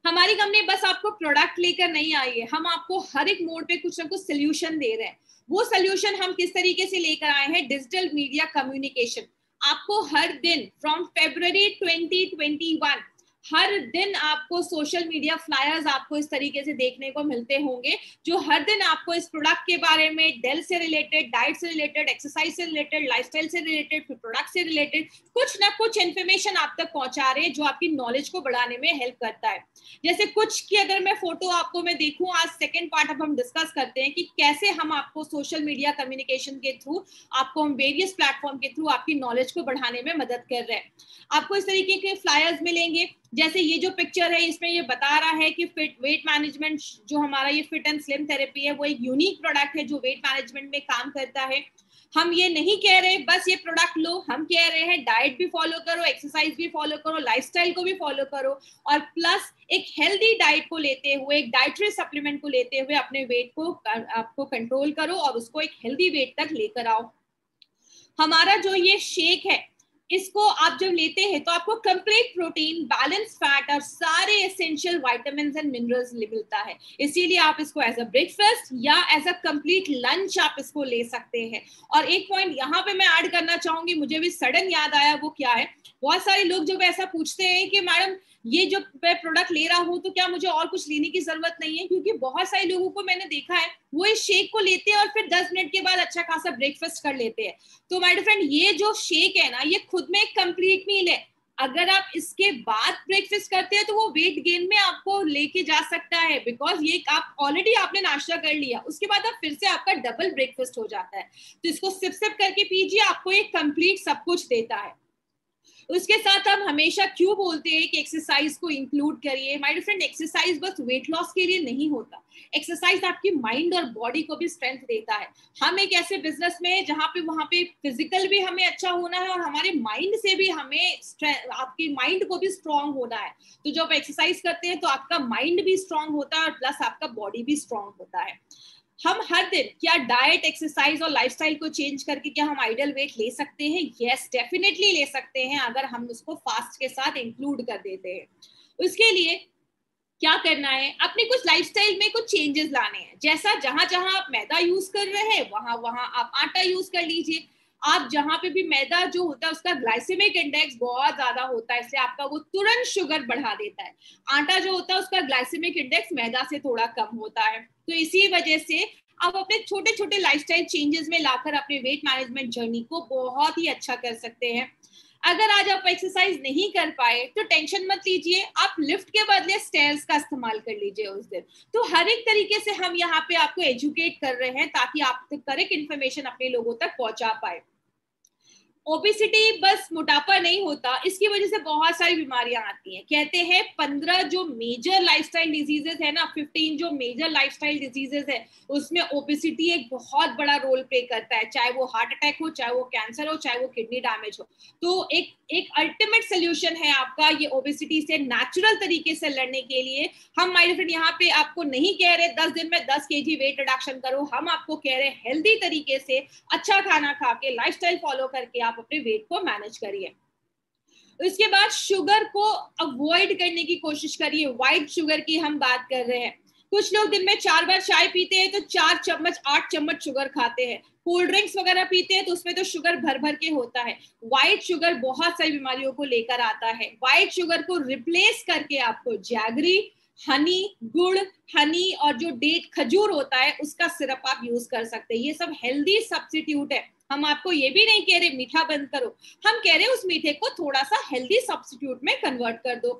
हमारी कंपनी बस आपको प्रोडक्ट लेकर नहीं आई है, हम आपको हर एक मोड पे कुछ ना कुछ सोल्यूशन दे रहे हैं। वो सोल्यूशन हम किस तरीके से लेकर आए हैं, डिजिटल मीडिया कम्युनिकेशन। आपको हर दिन फ्रॉम February 2021 हर दिन आपको सोशल मीडिया फ्लायर्स आपको इस तरीके से देखने को मिलते होंगे जो हर दिन आपको इस प्रोडक्ट के बारे में, डेल से रिलेटेड, डाइट से रिलेटेड, एक्सरसाइज से रिलेटेड, लाइफस्टाइल से रिलेटेड, फिर प्रोडक्ट से रिलेटेड कुछ ना कुछ इन्फॉर्मेशन आप तक पहुंचा रहे हैं जो आपकी नॉलेज को बढ़ाने में हेल्प करता है। जैसे कुछ की अगर मैं फोटो आपको मैं देखूं, आज सेकंड पार्ट अब हम डिस्कस करते हैं कि कैसे हम आपको सोशल मीडिया कम्युनिकेशन के थ्रू, आपको हम वेरियस प्लेटफॉर्म के थ्रू आपकी नॉलेज को बढ़ाने में मदद कर रहे हैं। आपको इस तरीके के फ्लायर्स मिलेंगे। जैसे ये जो पिक्चर है इसमें ये बता रहा है कि फिट वेट मैनेजमेंट जो हमारा ये फिट एंड स्लिम थेरेपी है वो एक यूनिक प्रोडक्ट है जो वेट मैनेजमेंट में काम करता है। हम ये नहीं कह रहे बस ये प्रोडक्ट लो, हम कह रहे हैं डाइट भी फॉलो करो, एक्सरसाइज भी फॉलो करो, लाइफस्टाइल को भी फॉलो करो, और प्लस एक हेल्दी डाइट को लेते हुए, एक डाइटरी सप्लीमेंट को लेते हुए अपने वेट को आपको कंट्रोल करो और उसको एक हेल्दी वेट तक लेकर आओ। हमारा जो ये शेक है इसको आप जब लेते हैं तो आपको कंप्लीट प्रोटीन, बैलेंस फैट और सारे एसेंशियल विटामिन्स एंड मिनरल्स मिलता है। इसीलिए आप इसको एज अ ब्रेकफास्ट या एज अ कंप्लीट लंच आप इसको ले सकते हैं। और एक पॉइंट यहाँ पे मैं ऐड करना चाहूंगी, मुझे भी सडन याद आया, वो क्या है, बहुत सारे लोग जब ऐसा पूछते हैं कि मैडम ये जो मैं प्रोडक्ट ले रहा हूँ तो क्या मुझे और कुछ लेने की जरूरत नहीं है, क्योंकि बहुत सारे लोगों को मैंने देखा है वो इस शेक को लेते हैं और फिर 10 मिनट के बाद अच्छा खासा ब्रेकफास्ट कर लेते हैं। तो माय डियर फ्रेंड, ये जो शेक है ना ये खुद में एक कंप्लीट मील है। अगर आप इसके बाद ब्रेकफास्ट करते हैं तो वो वेट गेन में आपको लेके जा सकता है, बिकॉज ये आप ऑलरेडी आपने नाश्ता कर लिया, उसके बाद आप फिर से आपका डबल ब्रेकफास्ट हो जाता है। तो इसको सिप सिप करके पीजिए, आपको ये कंप्लीट सब कुछ देता है। उसके साथ हम हमेशा क्यों बोलते हैं कि एक्सरसाइज को इंक्लूड करिए। माय डियर फ्रेंड, एक्सरसाइज बस वेट लॉस के लिए नहीं होता, एक्सरसाइज आपकी माइंड और बॉडी को भी स्ट्रेंथ देता है। हम एक ऐसे बिजनेस में हैं जहाँ पे वहां पे फिजिकल भी हमें अच्छा होना है और हमारे माइंड से भी हमें आपकी माइंड को भी स्ट्रांग होना है। तो जब एक्सरसाइज करते हैं तो आपका माइंड भी स्ट्रांग होता है और प्लस आपका बॉडी भी स्ट्रांग होता है। हम हर दिन क्या डाइट, एक्सरसाइज और लाइफस्टाइल को चेंज करके क्या हम आइडियल वेट ले सकते हैं? यस, डेफिनेटली ले सकते हैं अगर हम उसको फास्ट के साथ इंक्लूड कर देते हैं। उसके लिए क्या करना है, अपने कुछ लाइफस्टाइल में कुछ चेंजेस लाने हैं। जैसा जहां जहां आप मैदा यूज कर रहे हैं वहां वहां आप आटा यूज कर लीजिए। आप जहां पे भी मैदा जो होता है उसका ग्लाइसेमिक इंडेक्स बहुत ज्यादा होता है, इसलिए आपका वो तुरंत शुगर बढ़ा देता है। आटा जो होता है उसका ग्लाइसेमिक इंडेक्स मैदा से थोड़ा कम होता है। तो इसी वजह से आप अपने छोटे छोटे लाइफस्टाइल चेंजेस में लाकर अपने वेट मैनेजमेंट जर्नी को बहुत ही अच्छा कर सकते हैं। अगर आज आप एक्सरसाइज नहीं कर पाए तो टेंशन मत लीजिए, आप लिफ्ट के बदले स्टेयर्स का इस्तेमाल कर लीजिए उस दिन। तो हर एक तरीके से हम यहाँ पे आपको एजुकेट कर रहे हैं ताकि आप करेक्ट इन्फॉर्मेशन अपने लोगों तक पहुंचा पाए। ओबेसिटी बस मोटापा नहीं होता, इसकी वजह से बहुत सारी बीमारियां आती हैं। कहते हैं 15 जो मेजर लाइफस्टाइल डिजीजेस है ना, 15 जो मेजर लाइफस्टाइल डिजीजेस है उसमें ओबेसिटी एक बहुत बड़ा रोल प्ले करता है, चाहे वो हार्ट अटैक हो, चाहे वो कैंसर हो, चाहे वो किडनी डैमेज हो। तो एक अल्टीमेट सोल्यूशन है आपका ये ओबेसिटी से नेचुरल तरीके से लड़ने के लिए। हम माय डियर फ्रेंड यहाँ पे आपको नहीं कह रहे 10 दिन में 10 kg वेट रिडक्शन करो, हम आपको कह रहे हेल्दी तरीके से अच्छा खाना खा के, लाइफस्टाइल फॉलो करके आप अपने वेट को मैनेज करिए। इसके बाद शुगर को अवॉइड करने की कोशिश करिए। व्हाइट शुगर की हम बात कर रहे हैं। कुछ लोग दिन में 4 बार चाय पीते हैं तो 4 चम्मच 8 चम्मच शुगर खाते हैं। कोल्ड ड्रिंक्स वगैरह पीते हैं तो उसमें तो शुगर भर भर के होता है। व्हाइट शुगर बहुत सारी बीमारियों को लेकर आता है। व्हाइट शुगर को रिप्लेस करके आपको जैगरी, हनी, गुड़, हनी और जो डेट खजूर होता है उसका सिरप आप यूज कर सकते हैं। ये सब हेल्दी सब्स्टिट्यूट है। हम आपको ये भी नहीं कह रहे मीठा बंद करो, हम कह रहे उस मीठे को थोड़ा सा हेल्दी सब्स्टिट्यूट में कन्वर्ट कर दो।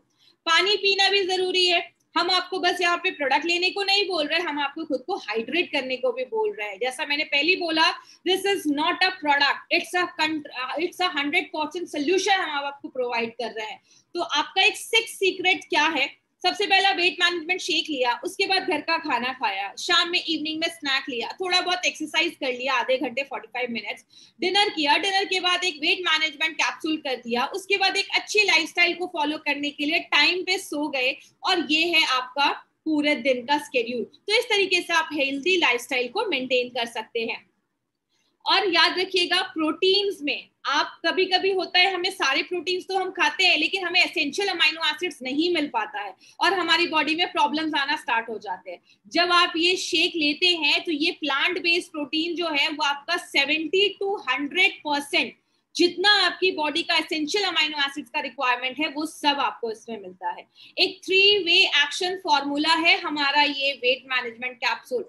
पानी पीना भी जरूरी है। हम आपको बस यहाँ पे प्रोडक्ट लेने को नहीं बोल रहे, हम आपको खुद को हाइड्रेट करने को भी बोल रहे हैं। जैसा मैंने पहले बोला, this is not a product, it's a 100% solution हम आपको प्रोवाइड कर रहे हैं। तो आपका एक 6 सीक्रेट क्या है? सबसे पहला वेट मैनेजमेंट शेक लिया, उसके बाद घर का खाना खाया, शाम में इवनिंग में स्नैक लिया, थोड़ा बहुत एक्सरसाइज कर लिया आधे घंटे 45 मिनट्स, डिनर किया, डिनर के बाद एक वेट मैनेजमेंट कैप्सूल कर दिया, उसके बाद एक अच्छी लाइफस्टाइल को फॉलो करने के लिए टाइम पे सो गए, और ये है आपका पूरे दिन का स्केड्यूल। तो इस तरीके से आप हेल्दी लाइफस्टाइल को मेंटेन कर सकते हैं। और याद रखिएगा, प्रोटीन्स में आप कभी कभी होता है हमें सारे प्रोटीन्स तो हम खाते हैं लेकिन हमें एसेंशियल अमाइनो एसिड्स नहीं मिल पाता है और हमारी बॉडी में प्रॉब्लम्स आना स्टार्ट हो जाते हैं। जब आप ये शेक लेते हैं तो ये प्लांट बेस्ड प्रोटीन जो है वो आपका 70 to 100% जितना आपकी बॉडी का एसेंशियल अमाइनो एसिड्स का रिक्वायरमेंट है वो सब आपको इसमें मिलता है। एक 3 वे एक्शन फॉर्मूला है हमारा ये वेट मैनेजमेंट कैप्सूल।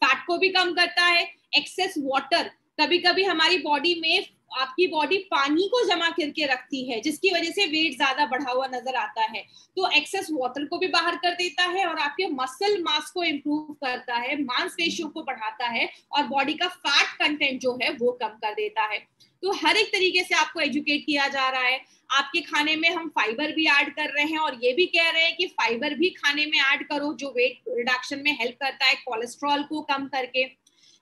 फैट को भी कम करता है, एक्सेस वाटर, कभी कभी हमारी बॉडी में आपकी बॉडी पानी को जमा करके रखती है जिसकी वजह से वेट ज्यादा बढ़ा हुआ नजर आता है, तो एक्सेस वाटर को भी बाहर कर देता है और आपके मसल मास को इंप्रूव करता है, मांसपेशियों को बढ़ाता है और बॉडी का फैट कंटेंट जो है वो कम कर देता है। तो हर एक तरीके से आपको एजुकेट किया जा रहा है। आपके खाने में हम फाइबर भी ऐड कर रहे हैं और ये भी कह रहे हैं कि फाइबर भी खाने में ऐड करो जो वेट रिडक्शन में हेल्प करता है कोलेस्ट्रॉल को कम करके।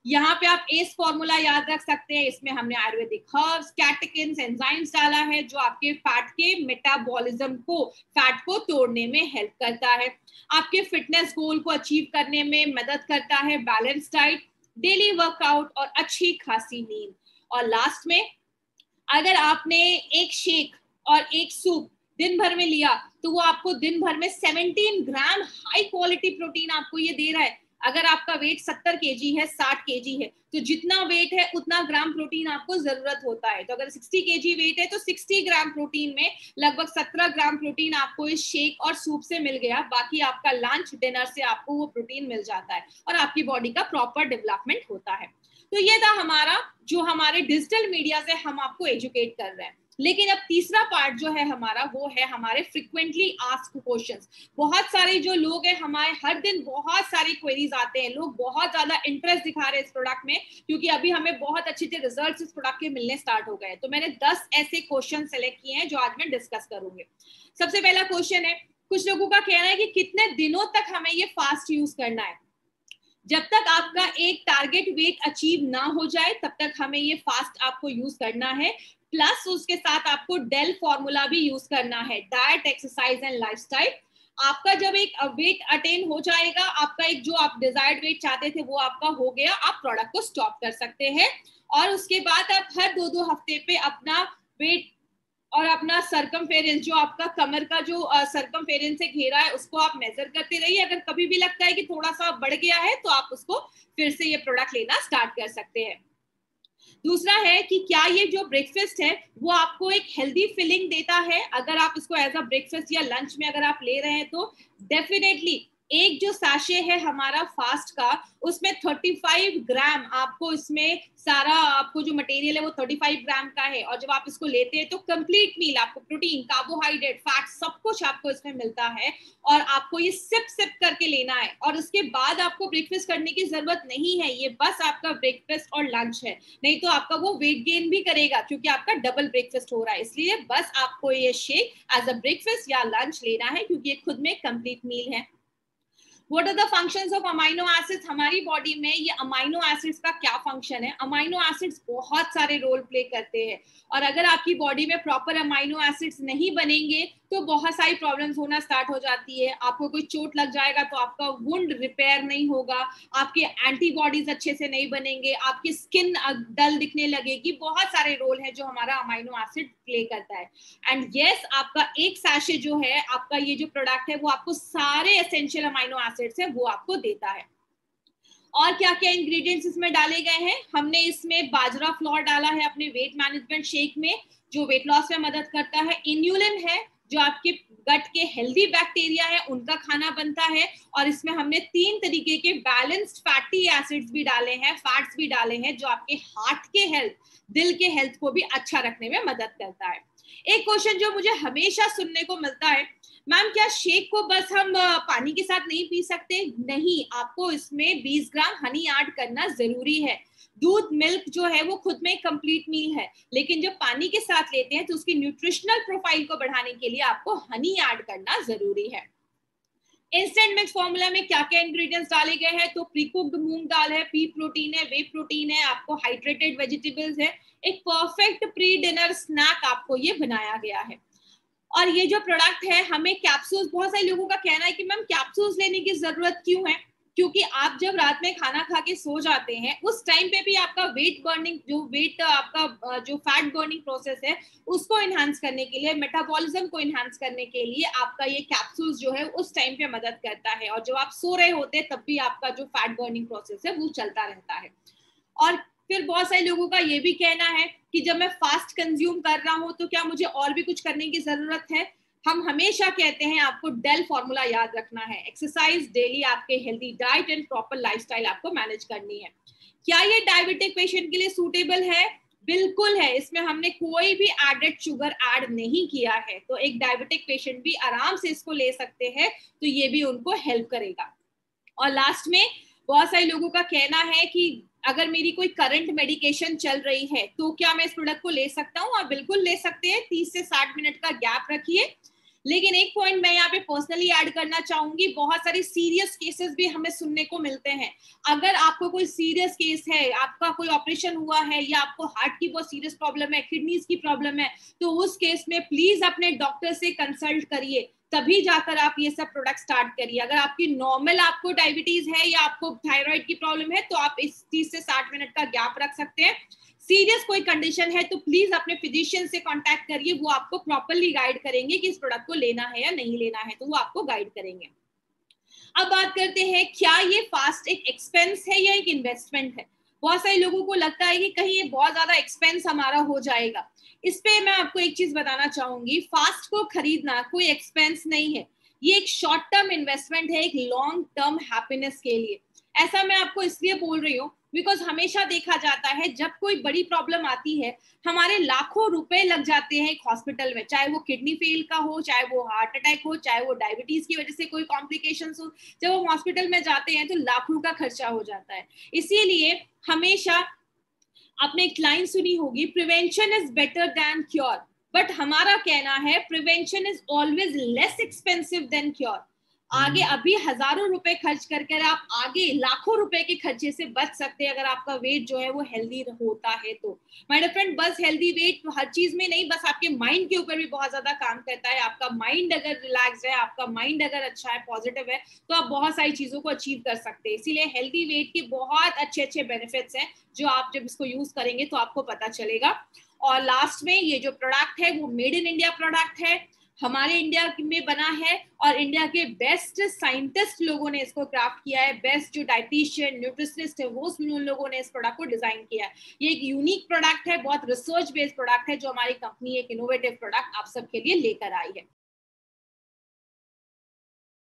यहाँ पे आप एस फॉर्मूला याद रख सकते हैं, इसमें हमने आयुर्वेदिक हर्ब्स, कैटेकिन्स, एंजाइम्स डाला है जो आपके फैट के मेटाबॉलिज्म को, फैट को तोड़ने में हेल्प करता है, आपके फिटनेस गोल को अचीव करने में मदद करता है, बैलेंस डाइट, डेली वर्कआउट और अच्छी खासी नींद। और लास्ट में अगर आपने एक शेक और एक सूप दिन भर में लिया तो वो आपको दिन भर में 17 ग्राम हाई क्वालिटी प्रोटीन आपको ये दे रहा है। अगर आपका वेट 70 केजी है, 60 केजी है, तो जितना वेट है उतना ग्राम प्रोटीन आपको जरूरत होता है। तो अगर 60 केजी वेट है तो 60 ग्राम प्रोटीन में लगभग 17 ग्राम प्रोटीन आपको इस शेक और सूप से मिल गया। बाकी आपका लंच डिनर से आपको वो प्रोटीन मिल जाता है और आपकी बॉडी का प्रॉपर डेवलपमेंट होता है। तो ये था हमारा जो हमारे डिजिटल मीडिया से हम आपको एजुकेट कर रहे हैं। लेकिन अब तीसरा पार्ट जो है हमारा वो है हमारे फ्रीक्वेंटली आस्क्ड क्वेश्चंस। बहुत सारे जो लोग हैं हमारे हर दिन बहुत सारी क्वेरीज आते हैं, लोग बहुत ज्यादा इंटरेस्ट दिखा रहे हैं इस प्रोडक्ट में क्योंकि अभी हमें बहुत अच्छे अच्छे रिजल्ट्स इस प्रोडक्ट के मिलने स्टार्ट हो गए। तो मैंने 10 ऐसे क्वेश्चन सेलेक्ट किए हैं जो आज मैं डिस्कस करूंगी। सबसे पहला क्वेश्चन है, कुछ लोगों का कहना है कि कितने दिनों तक हमें ये फास्ट यूज करना है। जब तक आपका एक टारगेट वेट अचीव ना हो जाए तब तक हमें ये फास्ट आपको यूज करना है, प्लस उसके साथ आपको डेल फॉर्मूला भी यूज करना है, डाइट, एक्सरसाइज एंड लाइफस्टाइल। आपका जब एक वेट अटेन हो जाएगा, आपका एक जो आप डिजायर्ड वेट चाहते थे वो आपका हो गया, आप प्रोडक्ट को स्टॉप कर सकते हैं और उसके बाद आप हर 2-2 हफ्ते पे अपना वेट और अपना सरकमफेरेंस, जो आपका कमर का जो सरकमफेरेंस से घेरा है उसको आप मेजर करते रहिए। अगर कभी भी लगता है कि थोड़ा सा बढ़ गया है तो आप उसको फिर से ये प्रोडक्ट लेना स्टार्ट कर सकते हैं। दूसरा है कि क्या ये जो ब्रेकफास्ट है वो आपको एक हेल्दी फीलिंग देता है। अगर आप इसको एज अ ब्रेकफास्ट या लंच में अगर आप ले रहे हैं तो डेफिनेटली एक जो सैशे है हमारा फास्ट का उसमें 35 ग्राम आपको इसमें सारा आपको जो मटेरियल है वो 35 ग्राम का है और जब आप इसको लेते हैं तो कंप्लीट मील आपको प्रोटीन, कार्बोहाइड्रेट, फैट सब कुछ आपको इसमें मिलता है और आपको ये सिप सिप करके लेना है और उसके बाद आपको ब्रेकफास्ट करने की जरूरत नहीं है। ये बस आपका ब्रेकफास्ट और लंच है, नहीं तो आपका वो वेट गेन भी करेगा क्योंकि आपका डबल ब्रेकफास्ट हो रहा है। इसलिए बस आपको ये शेक एज अ ब्रेकफास्ट या लंच लेना है क्योंकि ये खुद में कंप्लीट मील है। What are the functions of amino acids? हमारी बॉडी में ये अमाइनो एसिड्स का क्या फंक्शन है? अमाइनो एसिड्स बहुत सारे रोल प्ले करते हैं और अगर आपकी बॉडी में प्रॉपर अमाइनो एसिड्स नहीं बनेंगे तो बहुत सारी प्रॉब्लम्स होना स्टार्ट हो जाती है। आपको कोई चोट लग जाएगा तो आपका वुंड रिपेयर नहीं होगा, आपके एंटीबॉडीज अच्छे से नहीं बनेंगे, आपकी स्किन डल दिखने लगेगी। बहुत सारे रोल है जो हमारा अमाइनो एसिड प्ले करता है। एंड यस, आपका एक सैशे जो है, आपका ये जो प्रोडक्ट है वो आपको सारे एसेंशियल अमाइनो एसिड्स है वो आपको देता है। और क्या क्या इंग्रेडिएंट्स इसमें डाले गए हैं? हमने इसमें बाजरा फ्लोर डाला है अपने वेट मैनेजमेंट शेक में जो वेट लॉस में मदद करता है। इन्यूलिन है जो आपके गट के हेल्दी बैक्टीरिया है उनका खाना बनता है। और इसमें हमने 3 तरीके के बैलेंस्ड फैटी एसिड्स भी डाले हैं, फैट्स भी डाले हैं, जो आपके हार्ट के हेल्थ, दिल के हेल्थ को भी अच्छा रखने में मदद करता है। एक क्वेश्चन जो मुझे हमेशा सुनने को मिलता है, मैम क्या शेक को बस हम पानी के साथ नहीं पी सकते? नहीं, आपको इसमें 20 ग्राम हनी ऐड करना जरूरी है। दूध, मिल्क जो है वो खुद में कंप्लीट मील है, लेकिन जब पानी के साथ लेते हैं तो उसकी न्यूट्रिशनल प्रोफाइल को बढ़ाने के लिए आपको हनी ऐड करना जरूरी है। इंस्टेंट मिक्स फॉर्मूला में क्या क्या इंग्रेडिएंट्स डाले गए हैं? तो प्री कुक्ड मूंग दाल है, पी प्रोटीन है, वे प्रोटीन है, आपको हाइड्रेटेड वेजिटेबल्स है। एक परफेक्ट प्री डिनर स्नैक आपको ये बनाया गया है। और ये जो प्रोडक्ट है, हमें कैप्सूल्स, बहुत सारे लोगों का कहना है कि मैम कैप्सूल्स लेने की जरूरत क्यों है? क्योंकि आप जब रात में खाना खा के सो जाते हैं उस टाइम पे भी आपका वेट बर्निंग, जो वेट आपका जो फैट बर्निंग प्रोसेस है उसको इनहांस करने के लिए, मेटाबॉलिज्म को इनहांस करने के लिए आपका ये कैप्सूल्स जो है उस टाइम पे मदद करता है। और जब आप सो रहे होते हैं तब भी आपका जो फैट बर्निंग प्रोसेस है वो चलता रहता है। और फिर बहुत सारे लोगों का ये भी कहना है कि जब मैं फास्ट कंज्यूम कर रहा हूं तो क्या मुझे और भी कुछ करने की जरूरत है? हम हमेशा कहते हैं आपको डेल फॉर्मूला याद रखना है। एक्सरसाइज डेली, आपके healthy diet and proper lifestyle आपको मैनेज करनी है। क्या ये डायबिटिक पेशेंट के लिए सूटेबल है? बिल्कुल है। इसमें हमने कोई भी एडेड शुगर ऐड नहीं किया है, तो एक डायबिटिक पेशेंट भी आराम से इसको ले सकते हैं, तो ये भी उनको हेल्प करेगा। और लास्ट में बहुत सारे लोगों का कहना है कि अगर मेरी कोई करंट मेडिकेशन चल रही है तो क्या मैं इस प्रोडक्ट को ले सकता हूँ? और बिल्कुल ले सकते हैं, 30 से 60 मिनट का गैप रखिए। लेकिन एक पॉइंट मैं यहाँ पे पर्सनली ऐड करना चाहूंगी, बहुत सारे सीरियस केसेस भी हमें सुनने को मिलते हैं। अगर आपको कोई सीरियस केस है, आपका कोई ऑपरेशन हुआ है या आपको हार्ट की बहुत सीरियस प्रॉब्लम है, किडनीज की प्रॉब्लम है, तो उस केस में प्लीज अपने डॉक्टर से कंसल्ट करिए, तभी जाकर आप ये सब प्रोडक्ट स्टार्ट करिए। अगर आपकी नॉर्मल आपको डायबिटीज है या आपको थायराइड की प्रॉब्लम है तो आप इस 30 से 60 मिनट का गैप रख सकते हैं। सीरियस कोई कंडीशन है तो प्लीज अपने फिजिशियन से कांटेक्ट करिए, वो आपको प्रॉपरली गाइड करेंगे कि इस प्रोडक्ट को लेना है या नहीं लेना है, तो वो आपको गाइड करेंगे। अब बात करते हैं, क्या ये फास्ट एक एक्सपेंस है या एक इन्वेस्टमेंट है? बहुत सारे लोगों को लगता है कि कहीं ये बहुत ज्यादा एक्सपेंस हमारा हो जाएगा। इस पे मैं आपको एक चीज बताना चाहूंगी, फास्ट को खरीदना कोई एक्सपेंस नहीं है, ये एक शॉर्ट टर्म इन्वेस्टमेंट है, एक लॉन्ग टर्म हैप्पीनेस के लिए। ऐसा मैं आपको इसलिए बोल रही हूँ बिकॉज हमेशा देखा जाता है जब कोई बड़ी प्रॉब्लम आती है हमारे लाखों रुपए लग जाते हैं एक हॉस्पिटल में, चाहे वो किडनी फेल का हो, चाहे वो हार्ट अटैक हो, चाहे वो डायबिटीज की वजह से कोई कॉम्प्लिकेशंस हो। जब वो हॉस्पिटल में जाते हैं तो लाखों का खर्चा हो जाता है। इसीलिए हमेशा आपने एक लाइन सुनी होगी, prevention is better than cure, but हमारा कहना है prevention is always less expensive than cure. आगे अभी हजारों रुपए खर्च करके आप आगे लाखों रुपए के खर्चे से बच सकते हैं अगर आपका वेट जो है वो हेल्दी होता है तो। माय डियर फ्रेंड, बस हेल्दी वेट हर चीज में नहीं, बस आपके माइंड के ऊपर भी बहुत ज्यादा काम करता है। आपका माइंड अगर रिलैक्स है, आपका माइंड अगर अच्छा है, पॉजिटिव है, तो आप बहुत सारी चीजों को अचीव कर सकते हैं। इसीलिए हेल्दी वेट के बहुत अच्छे अच्छे बेनिफिट्स हैं जो आप जब इसको यूज करेंगे तो आपको पता चलेगा। और लास्ट में ये जो प्रोडक्ट है वो मेड इन इंडिया प्रोडक्ट है, हमारे इंडिया में बना है, और इंडिया के बेस्ट साइंटिस्ट लोगों ने इसको क्राफ्ट किया है, बेस्ट जो डाइटिशियन न्यूट्रिशनिस्ट है वो उन लोगों ने इस प्रोडक्ट को डिजाइन किया है। ये एक यूनिक प्रोडक्ट है, बहुत रिसर्च बेस्ड प्रोडक्ट है जो हमारी कंपनी एक इनोवेटिव प्रोडक्ट आप सबके लिए लेकर आई है।